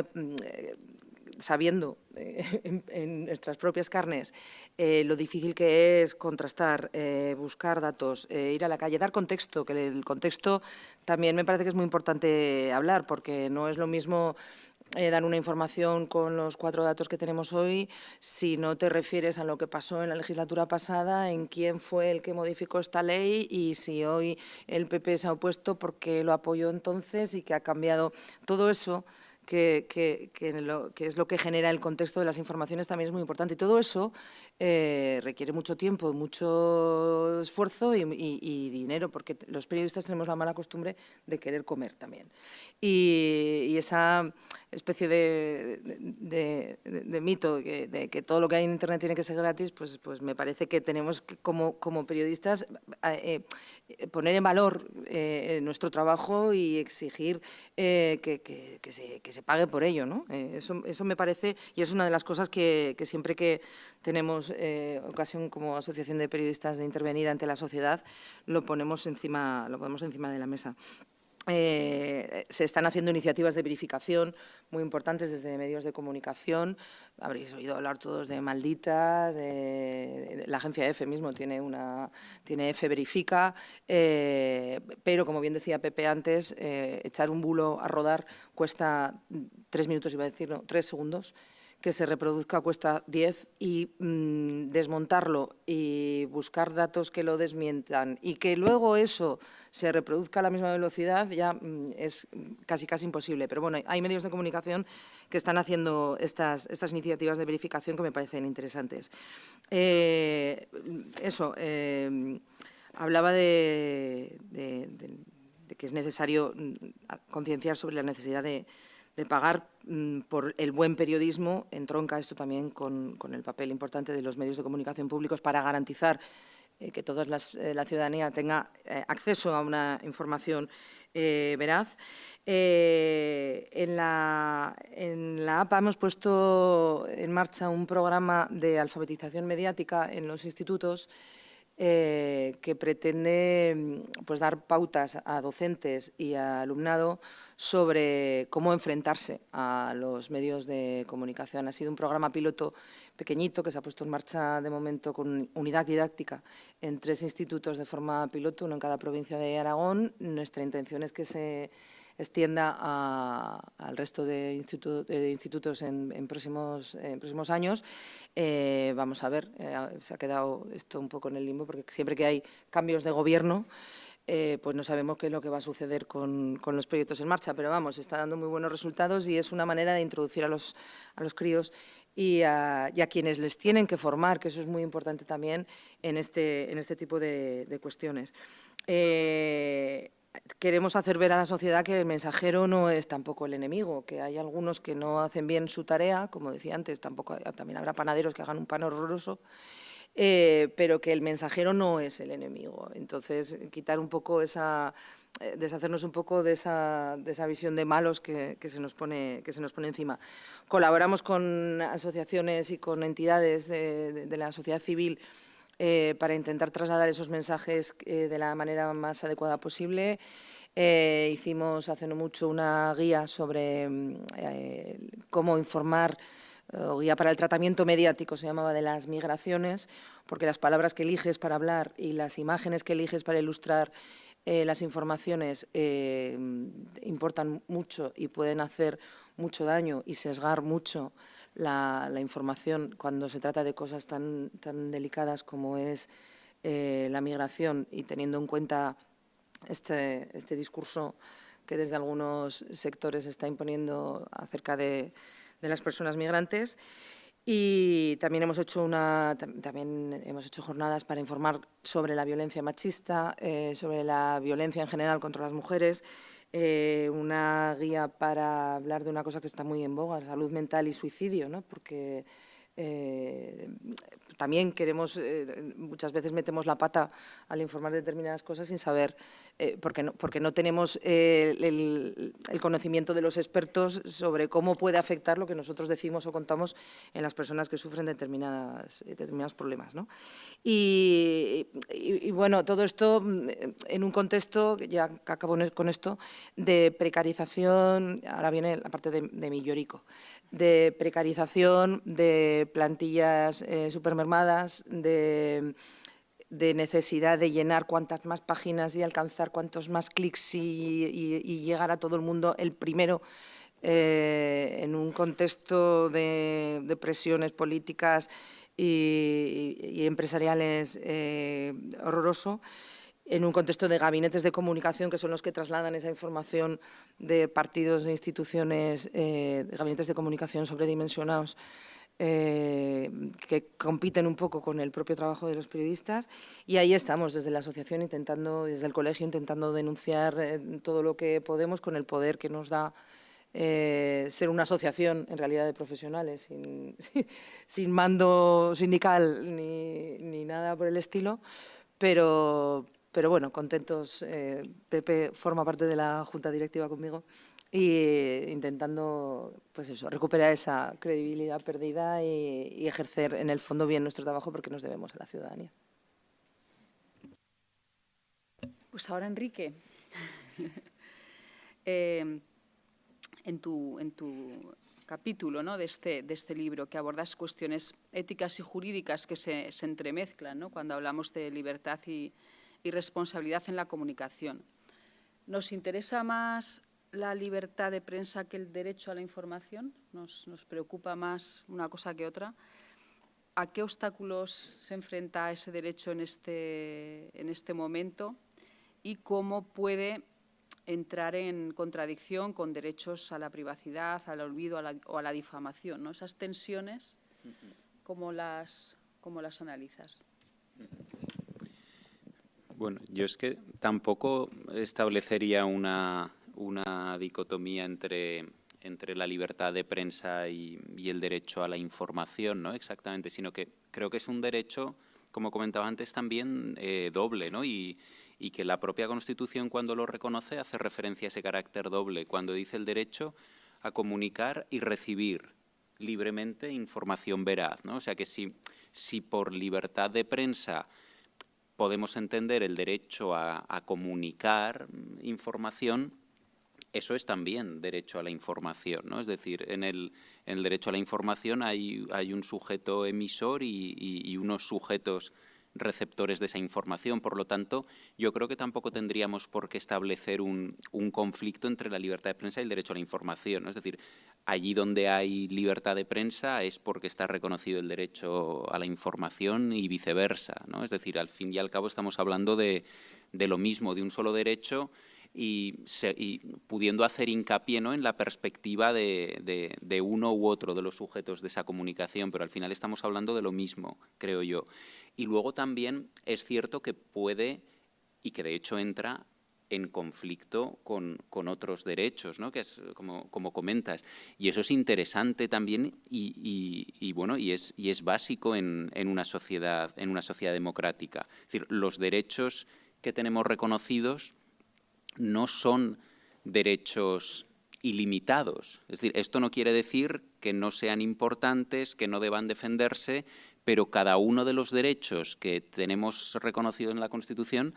sabiendo en nuestras propias carnes lo difícil que es contrastar, buscar datos, ir a la calle, dar contexto, que el contexto también me parece que es muy importante hablar, porque no es lo mismo dar una información con los 4 datos que tenemos hoy si no te refieres a lo que pasó en la legislatura pasada, en quién fue el que modificó esta ley y si hoy el PP se ha opuesto porque lo apoyó entonces y que ha cambiado. Todo eso que es lo que genera el contexto de las informaciones, también es muy importante. Y todo eso requiere mucho tiempo, mucho esfuerzo y dinero, porque los periodistas tenemos la mala costumbre de querer comer también. Y esa especie de mito de que todo lo que hay en Internet tiene que ser gratis, pues me parece que tenemos que, como periodistas, poner en valor nuestro trabajo y exigir que se pague por ello, ¿no? Eso me parece, y es una de las cosas que siempre que tenemos ocasión como asociación de periodistas de intervenir ante la sociedad, lo ponemos encima de la mesa. Se están haciendo iniciativas de verificación muy importantes desde medios de comunicación. Habréis oído hablar todos de Maldita, de la agencia EFE mismo tiene EFE Verifica, pero como bien decía Pepe antes, echar un bulo a rodar cuesta 3 minutos, iba a decir, no, 3 segundos. Que se reproduzca cuesta 10 y desmontarlo y buscar datos que lo desmientan y que luego eso se reproduzca a la misma velocidad ya es casi imposible. Pero bueno, hay medios de comunicación que están haciendo estas iniciativas de verificación que me parecen interesantes. Hablaba de que es necesario concienciar sobre la necesidad de pagar por el buen periodismo. Entronca esto también con el papel importante de los medios de comunicación públicos para garantizar que toda la ciudadanía tenga acceso a una información veraz. En la APA hemos puesto en marcha un programa de alfabetización mediática en los institutos que pretende dar pautas a docentes y a alumnado sobre cómo enfrentarse a los medios de comunicación. Ha sido un programa piloto pequeñito que se ha puesto en marcha de momento con unidad didáctica en 3 institutos de forma piloto, uno en cada provincia de Aragón. Nuestra intención es que se extienda al resto de institutos en próximos años. Vamos a ver, se ha quedado esto un poco en el limbo, porque siempre que hay cambios de gobierno, pues no sabemos qué es lo que va a suceder con los proyectos en marcha, pero vamos, está dando muy buenos resultados y es una manera de introducir a los críos y a quienes les tienen que formar, que eso es muy importante también en este tipo de cuestiones. Queremos hacer ver a la sociedad que el mensajero no es tampoco el enemigo, que hay algunos que no hacen bien su tarea, como decía antes, también habrá panaderos que hagan un pan horroroso, pero que el mensajero no es el enemigo. Entonces, quitar un poco deshacernos un poco de esa visión de malos que se nos pone encima. Colaboramos con asociaciones y con entidades de la sociedad civil para intentar trasladar esos mensajes de la manera más adecuada posible. Hicimos hace no mucho una guía sobre cómo informar, guía para el tratamiento mediático, se llamaba, de las migraciones, porque las palabras que eliges para hablar y las imágenes que eliges para ilustrar las informaciones importan mucho y pueden hacer mucho daño y sesgar mucho la información cuando se trata de cosas tan delicadas como es la migración, y teniendo en cuenta este discurso que desde algunos sectores se está imponiendo acerca de las personas migrantes. Y también hemos hecho jornadas para informar sobre la violencia machista, sobre la violencia en general contra las mujeres, una guía para hablar de una cosa que está muy en boga, salud mental y suicidio, ¿no? Porque también muchas veces metemos la pata al informar de determinadas cosas sin saber, porque no tenemos el conocimiento de los expertos sobre cómo puede afectar lo que nosotros decimos o contamos en las personas que sufren determinados problemas, ¿no? Y bueno, todo esto en un contexto, ya acabo con esto, de precarización. Ahora viene la parte de mi llorico, de precarización, de plantillas supermermadas, de necesidad de llenar cuantas más páginas y alcanzar cuantos más clics y llegar a todo el mundo el primero, en un contexto de presiones políticas y empresariales horroroso. en un contexto de gabinetes de comunicación que son los que trasladan esa información de partidos e instituciones, gabinetes de comunicación sobredimensionados, que compiten un poco con el propio trabajo de los periodistas, y ahí estamos desde la asociación intentando, desde el colegio intentando denunciar todo lo que podemos con el poder que nos da ser una asociación en realidad de profesionales sin mando sindical ni nada por el estilo, pero bueno, contentos. Pepe forma parte de la junta directiva conmigo y intentando, pues eso, recuperar esa credibilidad perdida y ejercer en el fondo bien nuestro trabajo porque nos debemos a la ciudadanía. Pues ahora, Enrique, en tu capítulo, ¿no?, de este libro, que abordas cuestiones éticas y jurídicas que se entremezclan, ¿no?, cuando hablamos de libertad y responsabilidad en la comunicación. ¿Nos interesa más la libertad de prensa que el derecho a la información? ¿Nos preocupa más una cosa que otra? ¿A qué obstáculos se enfrenta ese derecho en este momento? ¿Y cómo puede entrar en contradicción con derechos a la privacidad, al olvido o a la difamación, ¿no? Esas tensiones, ¿cómo las analizas? Bueno, yo es que tampoco establecería una dicotomía entre la libertad de prensa y el derecho a la información, ¿no? Exactamente, sino que creo que es un derecho, como comentaba antes, también doble, ¿no? Y que la propia Constitución, cuando lo reconoce, hace referencia a ese carácter doble, cuando dice el derecho a comunicar y recibir libremente información veraz, ¿no? O sea que si por libertad de prensa podemos entender el derecho a comunicar información, eso es también derecho a la información, ¿no? Es decir, en el derecho a la información hay un sujeto emisor y unos sujetos receptores de esa información. Por lo tanto, yo creo que tampoco tendríamos por qué establecer un conflicto entre la libertad de prensa y el derecho a la información, ¿no? Es decir, allí donde hay libertad de prensa es porque está reconocido el derecho a la información y viceversa, ¿no? Es decir, al fin y al cabo estamos hablando de lo mismo, de un solo derecho y pudiendo hacer hincapié, ¿no?, en la perspectiva de uno u otro de los sujetos de esa comunicación, pero al final estamos hablando de lo mismo, creo yo. Y luego también es cierto que puede, y que de hecho entra en conflicto con otros derechos, ¿no?, que es como comentas. Y eso es interesante también y bueno, y es básico en una sociedad democrática. Es decir, los derechos que tenemos reconocidos no son derechos ilimitados. Es decir, esto no quiere decir que no sean importantes, que no deban defenderse, pero cada uno de los derechos que tenemos reconocidos en la Constitución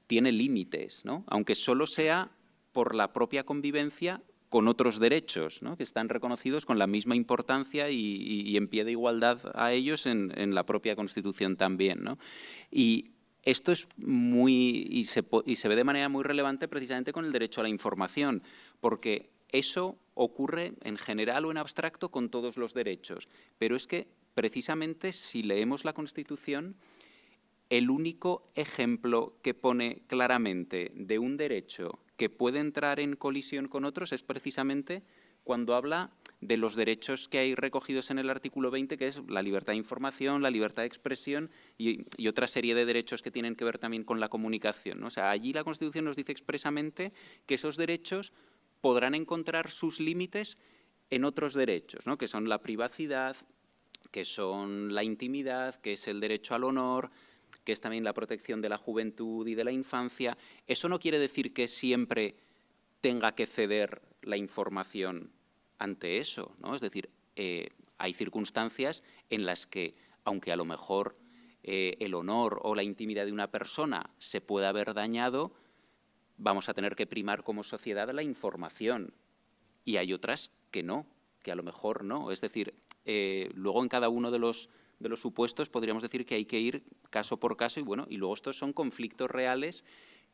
tiene límites, ¿no? Aunque solo sea por la propia convivencia con otros derechos, ¿no?, que están reconocidos con la misma importancia y en pie de igualdad a ellos en la propia Constitución también, ¿no? Y esto es y se ve de manera muy relevante precisamente con el derecho a la información, porque eso ocurre en general o en abstracto con todos los derechos. Pero es que precisamente si leemos la Constitución, el único ejemplo que pone claramente de un derecho que puede entrar en colisión con otros es precisamente cuando habla de los derechos que hay recogidos en el artículo 20, que es la libertad de información, la libertad de expresión y otra serie de derechos que tienen que ver también con la comunicación, ¿no? O sea, allí la Constitución nos dice expresamente que esos derechos podrán encontrar sus límites en otros derechos, ¿no?, que son la privacidad, que son la intimidad, que es el derecho al honor, que es también la protección de la juventud y de la infancia. Eso no quiere decir que siempre tenga que ceder la información ante eso, ¿no? Es decir, hay circunstancias en las que, aunque a lo mejor el honor o la intimidad de una persona se pueda ver dañado, vamos a tener que primar como sociedad la información. Y hay otras que no, que a lo mejor no. Es decir, luego en cada uno de los supuestos podríamos decir que hay que ir caso por caso y bueno, y luego estos son conflictos reales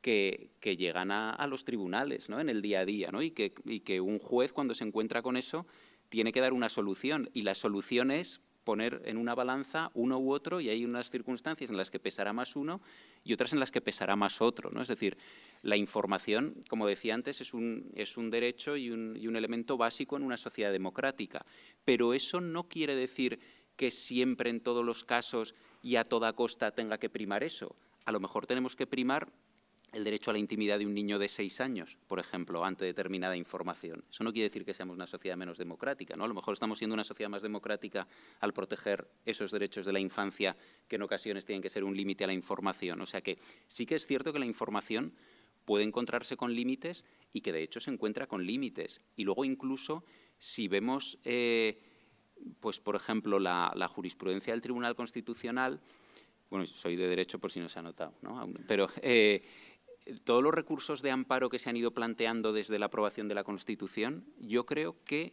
que llegan a los tribunales, ¿no?, en el día a día, ¿no?, y que un juez cuando se encuentra con eso tiene que dar una solución y la solución es poner en una balanza uno u otro, y hay unas circunstancias en las que pesará más uno y otras en las que pesará más otro, ¿no? Es decir, la información, como decía antes, es un derecho y un elemento básico en una sociedad democrática, pero eso no quiere decir que siempre, en todos los casos y a toda costa tenga que primar eso. A lo mejor tenemos que primar el derecho a la intimidad de un niño de 6 años, por ejemplo, ante determinada información. Eso no quiere decir que seamos una sociedad menos democrática, ¿no? A lo mejor estamos siendo una sociedad más democrática al proteger esos derechos de la infancia, que en ocasiones tienen que ser un límite a la información. O sea que sí que es cierto que la información puede encontrarse con límites y que de hecho se encuentra con límites. Y luego incluso si vemos, pues por ejemplo, la jurisprudencia del Tribunal Constitucional, bueno, soy de derecho por si no se ha notado, ¿no? Pero todos los recursos de amparo que se han ido planteando desde la aprobación de la Constitución, yo creo que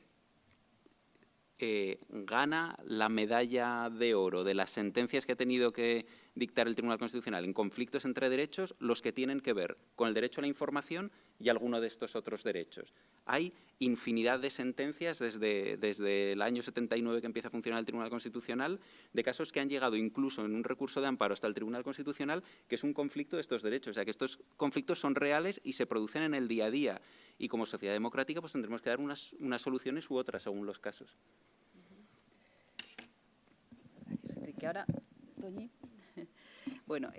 gana la medalla de oro de las sentencias que ha tenido que dictar el Tribunal Constitucional en conflictos entre derechos, los que tienen que ver con el derecho a la información y alguno de estos otros derechos. Hay infinidad de sentencias desde el año 79 que empieza a funcionar el Tribunal Constitucional, de casos que han llegado incluso en un recurso de amparo hasta el Tribunal Constitucional, que es un conflicto de estos derechos. O sea, que estos conflictos son reales y se producen en el día a día. Y como sociedad democrática pues tendremos que dar unas soluciones u otras según los casos. Gracias, Enrique. Ahora, Toñi. Bueno,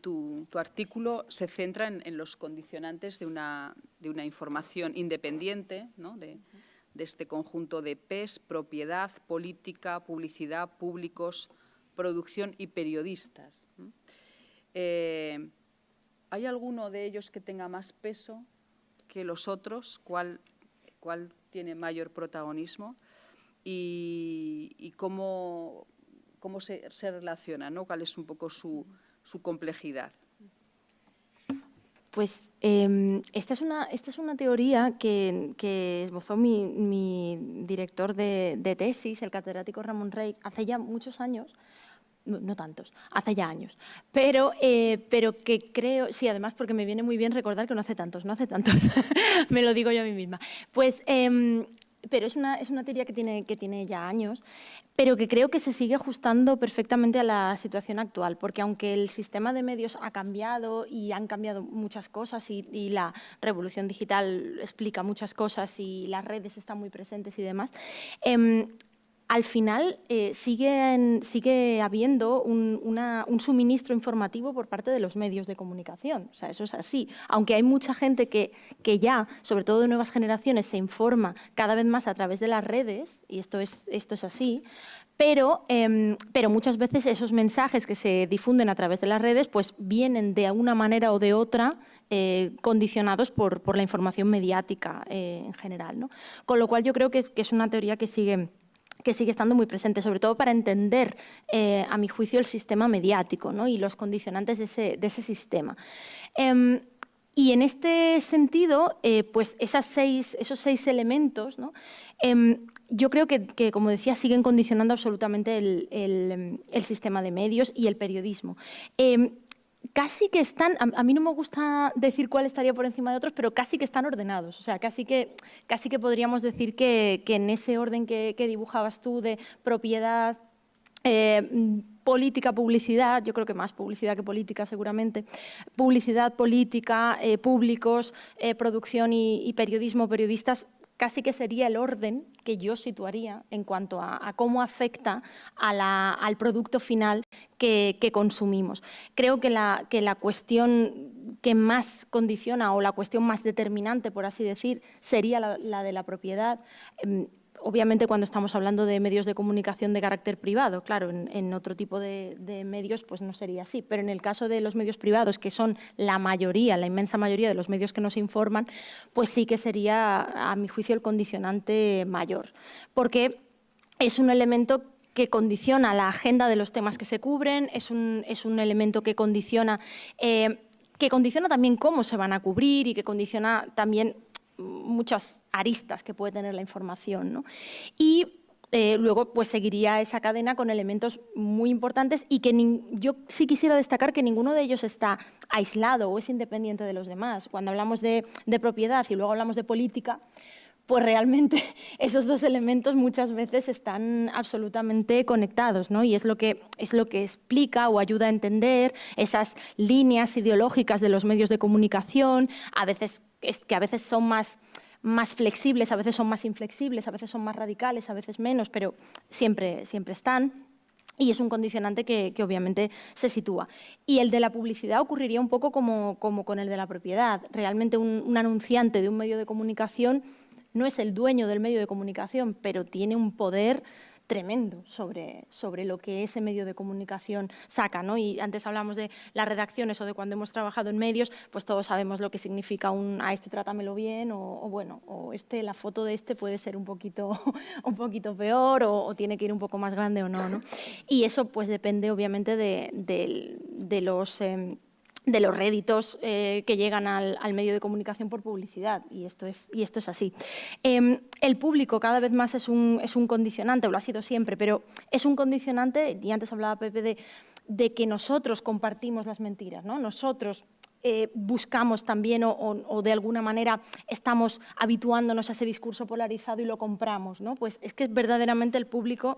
tu artículo se centra en los condicionantes de una información independiente, ¿no? de este conjunto de PES, propiedad, política, publicidad, públicos, producción y periodistas. ¿Hay alguno de ellos que tenga más peso que los otros? ¿Cuál tiene mayor protagonismo? Y cómo se relaciona, ¿no? ¿Cuál es un poco su complejidad? Pues esta es una teoría que esbozó mi director de tesis, el catedrático Ramón Rey, hace ya muchos años. No tantos, hace ya años, pero que creo, sí, además porque me viene muy bien recordar que no hace tantos, me lo digo yo a mí misma. Pues, pero es una teoría que tiene ya años, pero que creo que se sigue ajustando perfectamente a la situación actual, porque aunque el sistema de medios ha cambiado y han cambiado muchas cosas y la revolución digital explica muchas cosas y las redes están muy presentes y demás, al final sigue habiendo un suministro informativo por parte de los medios de comunicación. O sea, eso es así. Aunque hay mucha gente que ya, sobre todo de nuevas generaciones, se informa cada vez más a través de las redes, y esto es así, pero muchas veces esos mensajes que se difunden a través de las redes pues vienen de una manera o de otra condicionados por la información mediática en general, ¿no? Con lo cual yo creo que es una teoría que sigue estando muy presente, sobre todo para entender, a mi juicio, el sistema mediático, ¿no? Y los condicionantes de ese sistema. Y en este sentido, pues esos seis elementos, ¿no? Yo creo que, como decía, siguen condicionando absolutamente el sistema de medios y el periodismo. Casi que están, a mí no me gusta decir cuál estaría por encima de otros, pero casi que están ordenados. O sea, casi que podríamos decir que en ese orden que dibujabas tú de propiedad, política, publicidad, yo creo que más publicidad que política seguramente, publicidad, política, públicos, producción y periodismo, periodistas, casi que sería el orden que yo situaría en cuanto a cómo afecta al producto final que consumimos. Creo que la cuestión que más condiciona o la cuestión más determinante, por así decir, sería la de la propiedad. Obviamente cuando estamos hablando de medios de comunicación de carácter privado, claro, en otro tipo de medios pues no sería así, pero en el caso de los medios privados, que son la inmensa mayoría de los medios que nos informan, pues sí que sería, a mi juicio, el condicionante mayor, porque es un elemento que condiciona la agenda de los temas que se cubren, es un elemento que condiciona también cómo se van a cubrir y que condiciona también muchas aristas que puede tener la información, ¿no? Y luego pues seguiría esa cadena con elementos muy importantes y que yo sí quisiera destacar que ninguno de ellos está aislado o es independiente de los demás. Cuando hablamos de propiedad y luego hablamos de política, pues realmente esos dos elementos muchas veces están absolutamente conectados, ¿no? Y es lo que explica o ayuda a entender esas líneas ideológicas de los medios de comunicación, a veces son más flexibles, a veces son más inflexibles, a veces son más radicales, a veces menos, pero siempre están. Y es un condicionante que obviamente se sitúa. Y el de la publicidad ocurriría un poco como con el de la propiedad. Realmente un anunciante de un medio de comunicación no es el dueño del medio de comunicación, pero tiene un poder tremendo sobre lo que ese medio de comunicación saca, ¿no? Y antes hablamos de las redacciones o de cuando hemos trabajado en medios, pues todos sabemos lo que significa a este trátamelo bien o la foto de este puede ser un poquito peor o tiene que ir un poco más grande o no, ¿no? Y eso pues depende obviamente de los réditos que llegan al medio de comunicación por publicidad, y esto es así. El público cada vez más es un condicionante, o lo ha sido siempre, pero es un condicionante, y antes hablaba Pepe de que nosotros compartimos las mentiras, ¿no? Nosotros buscamos también o de alguna manera estamos habituándonos a ese discurso polarizado y lo compramos, ¿no? Pues es que verdaderamente el público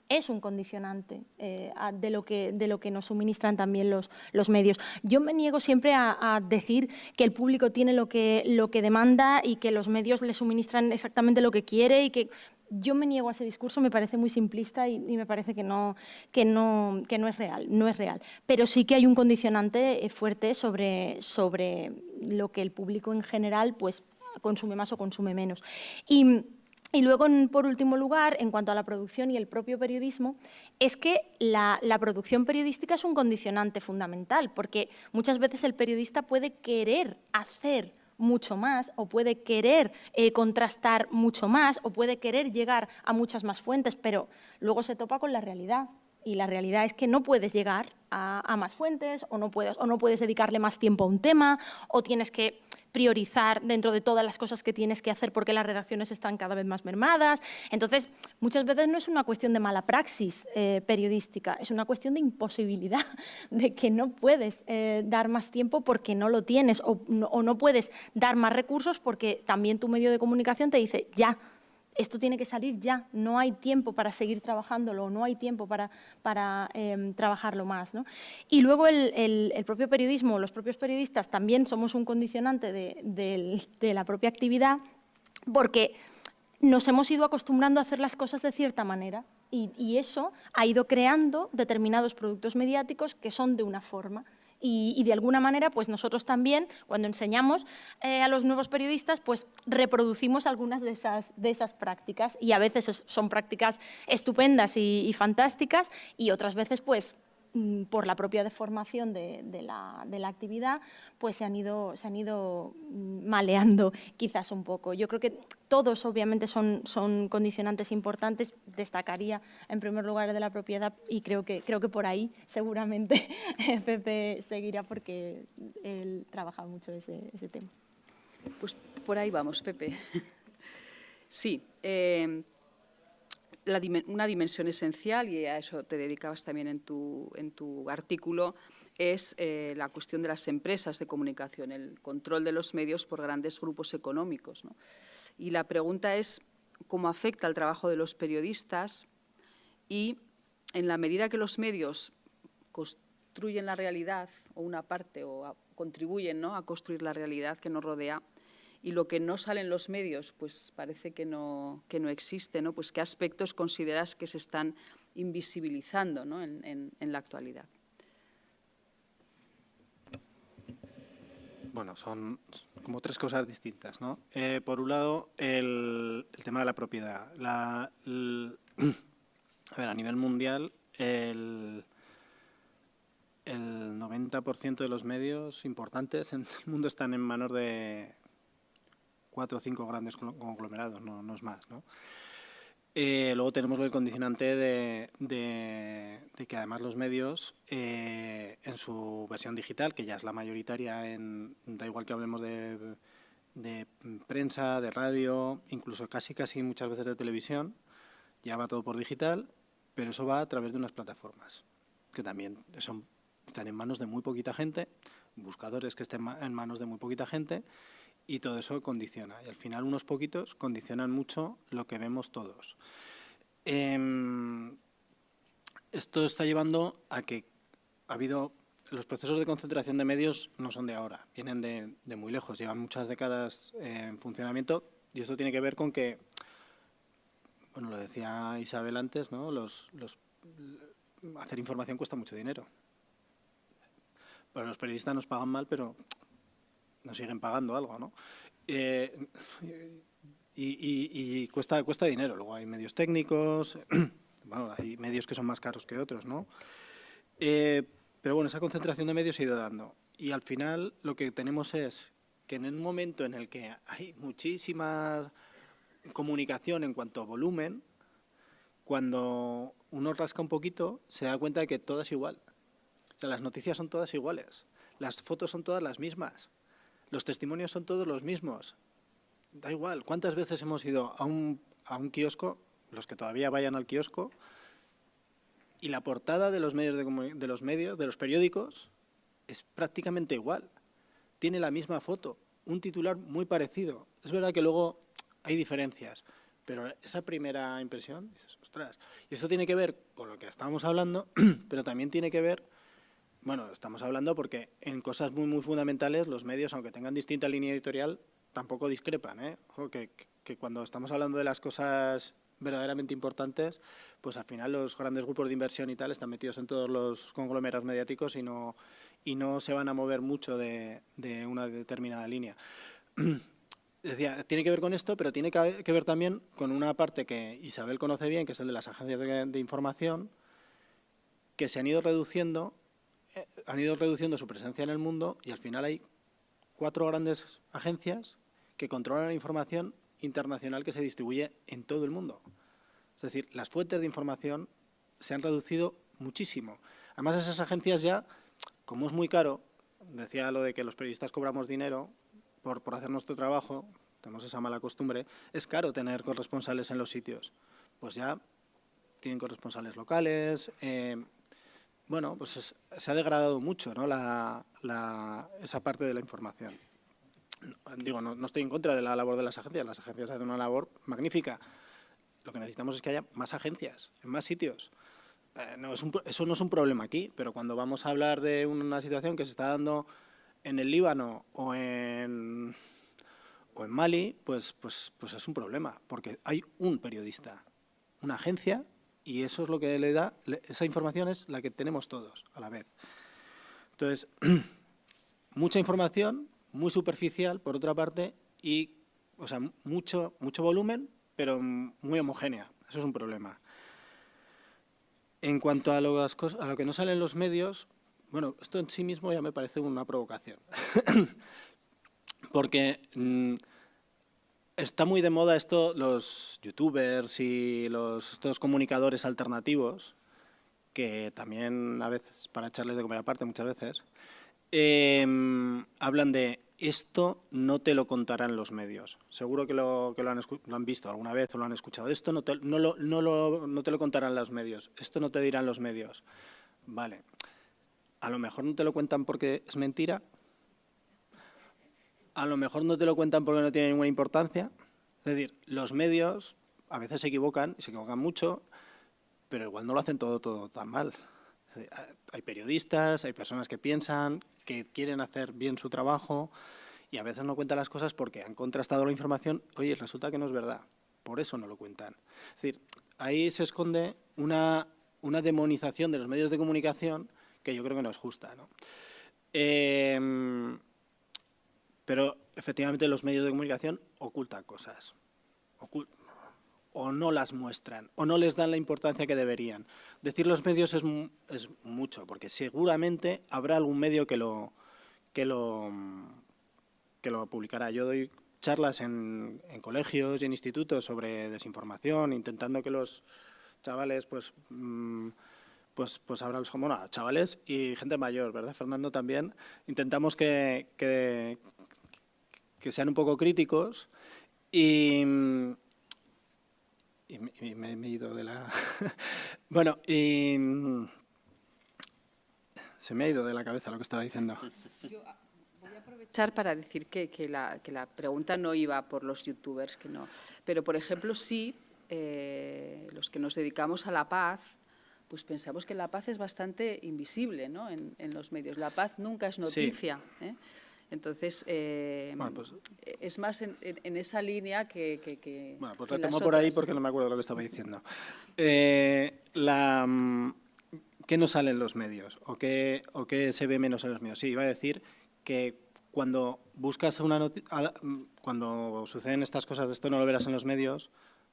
es un condicionante de lo que nos suministran también los medios. Yo me niego siempre a decir que el público tiene lo que demanda y que los medios le suministran exactamente lo que quiere y que yo me niego a ese discurso, me parece muy simplista y me parece que no es real, Pero sí que hay un condicionante fuerte sobre lo que el público en general pues, consume más o consume menos. Y luego, por último lugar, en cuanto a la producción y el propio periodismo, es que la producción periodística es un condicionante fundamental, porque muchas veces el periodista puede querer hacer mucho más o puede querer contrastar mucho más o puede querer llegar a muchas más fuentes, pero luego se topa con la realidad. Y la realidad es que no puedes llegar a más fuentes o no puedes dedicarle más tiempo a un tema o tienes que priorizar dentro de todas las cosas que tienes que hacer porque las redacciones están cada vez más mermadas. Entonces, muchas veces no es una cuestión de mala praxis periodística, es una cuestión de imposibilidad, de que no puedes dar más tiempo porque no lo tienes o no puedes dar más recursos porque también tu medio de comunicación te dice ya. Esto tiene que salir ya, no hay tiempo para seguir trabajándolo, no hay tiempo para trabajarlo más, ¿no? Y luego el propio periodismo, los propios periodistas también somos un condicionante de la propia actividad porque nos hemos ido acostumbrando a hacer las cosas de cierta manera y eso ha ido creando determinados productos mediáticos que son de una forma. Y de alguna manera, pues nosotros también, cuando enseñamos a los nuevos periodistas, pues reproducimos algunas de esas prácticas y a veces son prácticas estupendas y fantásticas y otras veces, pues, por la propia deformación de la actividad, pues se han ido maleando quizás un poco. Yo creo que todos obviamente son condicionantes importantes, destacaría en primer lugar el de la propiedad y creo que por ahí seguramente Pepe seguirá porque él trabaja mucho ese tema. Pues por ahí vamos, Pepe. Sí, una dimensión esencial, y a eso te dedicabas también en tu artículo, es la cuestión de las empresas de comunicación, el control de los medios por grandes grupos económicos, ¿no? Y la pregunta es cómo afecta el trabajo de los periodistas y, en la medida que los medios construyen la realidad, o una parte, o contribuyen, ¿no?, a construir la realidad que nos rodea, y lo que no sale en los medios, pues parece que no existe, ¿no? Pues ¿qué aspectos consideras que se están invisibilizando, ¿no?, en la actualidad? Bueno, son como tres cosas distintas, ¿no? Por un lado, el tema de la propiedad. A ver, a nivel mundial, el 90% de los medios importantes en el mundo están en manos de 4 o 5 grandes conglomerados, no es más, ¿no? Luego tenemos el condicionante de que además los medios, en su versión digital, que ya es la mayoritaria, da igual que hablemos de prensa, de radio, incluso casi muchas veces de televisión, ya va todo por digital, pero eso va a través de unas plataformas, que también están en manos de muy poquita gente, buscadores que estén en manos de muy poquita gente, y todo eso condiciona. Y al final unos poquitos condicionan mucho lo que vemos todos. Esto está llevando a que ha habido... Los procesos de concentración de medios no son de ahora, vienen de muy lejos, llevan muchas décadas en funcionamiento, y esto tiene que ver con que, bueno, lo decía Isabel antes, ¿no? Hacer información cuesta mucho dinero. Bueno, los periodistas nos pagan mal, pero nos siguen pagando algo, ¿no? Y cuesta dinero. Luego hay medios técnicos, bueno, hay medios que son más caros que otros, ¿no? Pero bueno, esa concentración de medios se ha ido dando. Y al final lo que tenemos es que en un momento en el que hay muchísima comunicación en cuanto a volumen, cuando uno rasca un poquito, se da cuenta de que todo es igual. O sea, las noticias son todas iguales, las fotos son todas las mismas, los testimonios son todos los mismos. Da igual, ¿cuántas veces hemos ido a un kiosco, los que todavía vayan al kiosco, y la portada de los de los periódicos, es prácticamente igual? Tiene la misma foto, un titular muy parecido. Es verdad que luego hay diferencias, pero esa primera impresión, dices, ostras. Y esto tiene que ver con lo que estábamos hablando, pero también tiene que ver, bueno, estamos hablando porque en cosas muy fundamentales los medios, aunque tengan distinta línea editorial, tampoco discrepan, ¿eh? Ojo, que cuando estamos hablando de las cosas verdaderamente importantes, pues al final los grandes grupos de inversión y tal están metidos en todos los conglomerados mediáticos y no se van a mover mucho de una determinada línea. Decía, tiene que ver con esto, pero tiene que ver también con una parte que Isabel conoce bien, que es el de las agencias de información, que se han ido reduciendo su presencia en el mundo, y al final hay 4 grandes agencias que controlan la información internacional que se distribuye en todo el mundo. Es decir, las fuentes de información se han reducido muchísimo. Además, esas agencias ya, como es muy caro, decía lo de que los periodistas cobramos dinero por hacer nuestro trabajo, tenemos esa mala costumbre, es caro tener corresponsales en los sitios. Pues ya tienen corresponsales locales, bueno, pues se ha degradado mucho, ¿no? esa parte de la información. Digo, no estoy en contra de la labor de las agencias hacen una labor magnífica. Lo que necesitamos es que haya más agencias, en más sitios. Eso no es un problema aquí, pero cuando vamos a hablar de una situación que se está dando en el Líbano o en Mali, pues es un problema, porque hay un periodista, una agencia, y eso es lo que le da, esa información es la que tenemos todos a la vez. Entonces, mucha información, muy superficial, por otra parte, y, o sea, mucho volumen, pero muy homogénea. Eso es un problema. En cuanto a lo que no sale en los medios, bueno, esto en sí mismo ya me parece una provocación. Porque está muy de moda esto, los youtubers y estos comunicadores alternativos, que también a veces, para echarles de comer aparte muchas veces, hablan de esto no te lo contarán los medios. Seguro que lo han visto alguna vez o lo han escuchado. Esto no te lo contarán los medios, esto no te dirán los medios. Vale, a lo mejor no te lo cuentan porque es mentira, a lo mejor no te lo cuentan porque no tiene ninguna importancia. Es decir, los medios a veces se equivocan, y se equivocan mucho, pero igual no lo hacen todo tan mal. Hay periodistas, hay personas que piensan, que quieren hacer bien su trabajo, y a veces no cuentan las cosas porque han contrastado la información. Oye, resulta que no es verdad, por eso no lo cuentan. Es decir, ahí se esconde una demonización de los medios de comunicación que yo creo que no es justa, ¿no? Pero efectivamente los medios de comunicación ocultan cosas, o no las muestran, o no les dan la importancia que deberían. Decir los medios es mucho, porque seguramente habrá algún medio que lo publicará. Yo doy charlas en colegios y en institutos sobre desinformación, intentando que los chavales, pues habrá chavales y gente mayor, ¿verdad, Fernando? También intentamos que sean un poco críticos, y me he ido de la... Bueno, y se me ha ido de la cabeza lo que estaba diciendo. Voy a aprovechar para decir que la pregunta no iba por los youtubers, que no. Pero, por ejemplo, sí, los que nos dedicamos a la paz, pues pensamos que la paz es bastante invisible, ¿no?, en los medios. La paz nunca es noticia, Sí. Entonces, Bueno, pues, es más en esa línea que bueno, pues que retomo las por ahí otras. porque no me acuerdo lo que estaba diciendo. ¿Qué no sale en los medios? ¿O qué se ve menos en los medios? Sí, iba a decir que cuando buscas cuando suceden estas cosas, de esto no lo verás en los medios,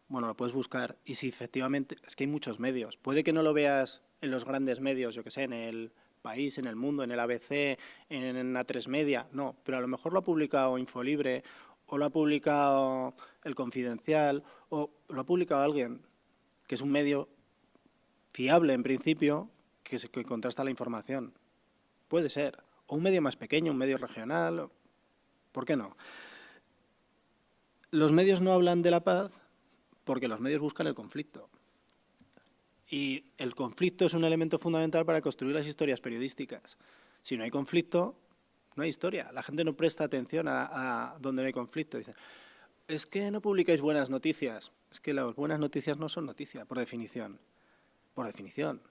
bueno, lo puedes buscar. Y si efectivamente, es que hay muchos medios. Puede que no lo veas en los grandes medios, yo que sé, en El País, en El Mundo, en el ABC, en A3 Media, no, pero a lo mejor lo ha publicado Infolibre, o lo ha publicado El Confidencial, o lo ha publicado alguien que es un medio fiable en principio, que contrasta la información. Puede ser. O un medio más pequeño, un medio regional, ¿por qué no? Los medios no hablan de la paz porque los medios buscan el conflicto. Y el conflicto es un elemento fundamental para construir las historias periodísticas. Si no hay conflicto, no hay historia. La gente no presta atención a donde no hay conflicto. Dice, es que no publicáis buenas noticias. Es que las buenas noticias no son noticias, por definición. Por definición.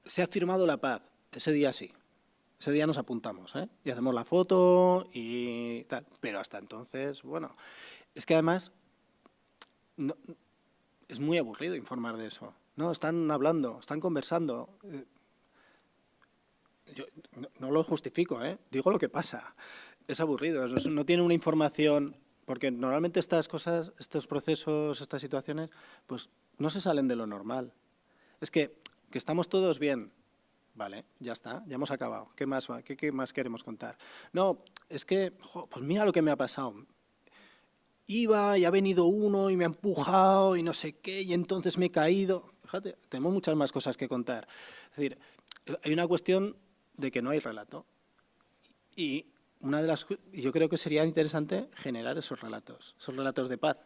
Se ha firmado la paz. Ese día sí. Ese día nos apuntamos, ¿eh? Y hacemos la foto y tal. Pero hasta entonces, bueno, es que además no, es muy aburrido informar de eso. No, están hablando, están conversando. Yo no lo justifico, ¿eh? Digo lo que pasa. Es aburrido, no tiene una información, porque normalmente estas cosas, estos procesos, estas situaciones, pues no se salen de lo normal. Es que estamos todos bien. Vale, ya está, ya hemos acabado. ¿Qué más queremos contar? No, es que, pues mira lo que me ha pasado. Iba y ha venido uno y me ha empujado y no sé qué, y entonces me he caído. Fíjate, tenemos muchas más cosas que contar. Es decir, hay una cuestión de que no hay relato. Y yo creo que sería interesante generar esos relatos de paz.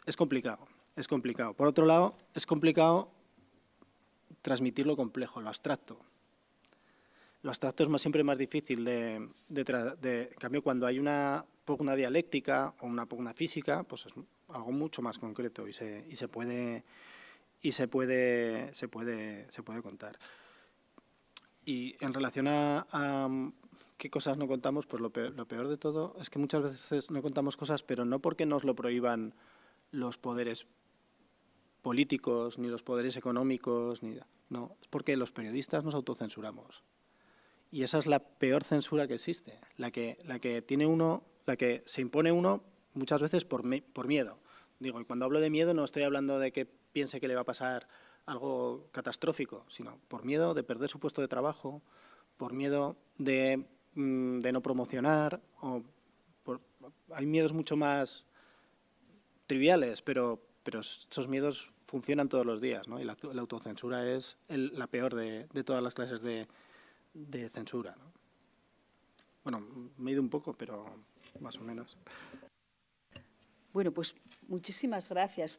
Es complicado, es complicado. Por otro lado, es complicado transmitir lo complejo, lo abstracto. Lo abstracto es siempre más difícil en cambio, cuando hay una pugna dialéctica o una pugna física, pues es algo mucho más concreto y se puede contar. Y en relación a qué cosas no contamos, pues lo peor de todo es que muchas veces no contamos cosas, pero no porque nos lo prohíban los poderes políticos, ni los poderes económicos, no, es porque los periodistas nos autocensuramos. Y esa es la peor censura que existe, la que tiene uno, la que se impone uno muchas veces por miedo. Digo, y cuando hablo de miedo no estoy hablando de que piense que le va a pasar algo catastrófico, sino por miedo de perder su puesto de trabajo, por miedo de no promocionar, hay miedos mucho más triviales, pero esos miedos funcionan todos los días, ¿no? Y la autocensura es la peor de todas las clases de censura, ¿no? Bueno, me he ido un poco, pero más o menos. Bueno, pues muchísimas gracias.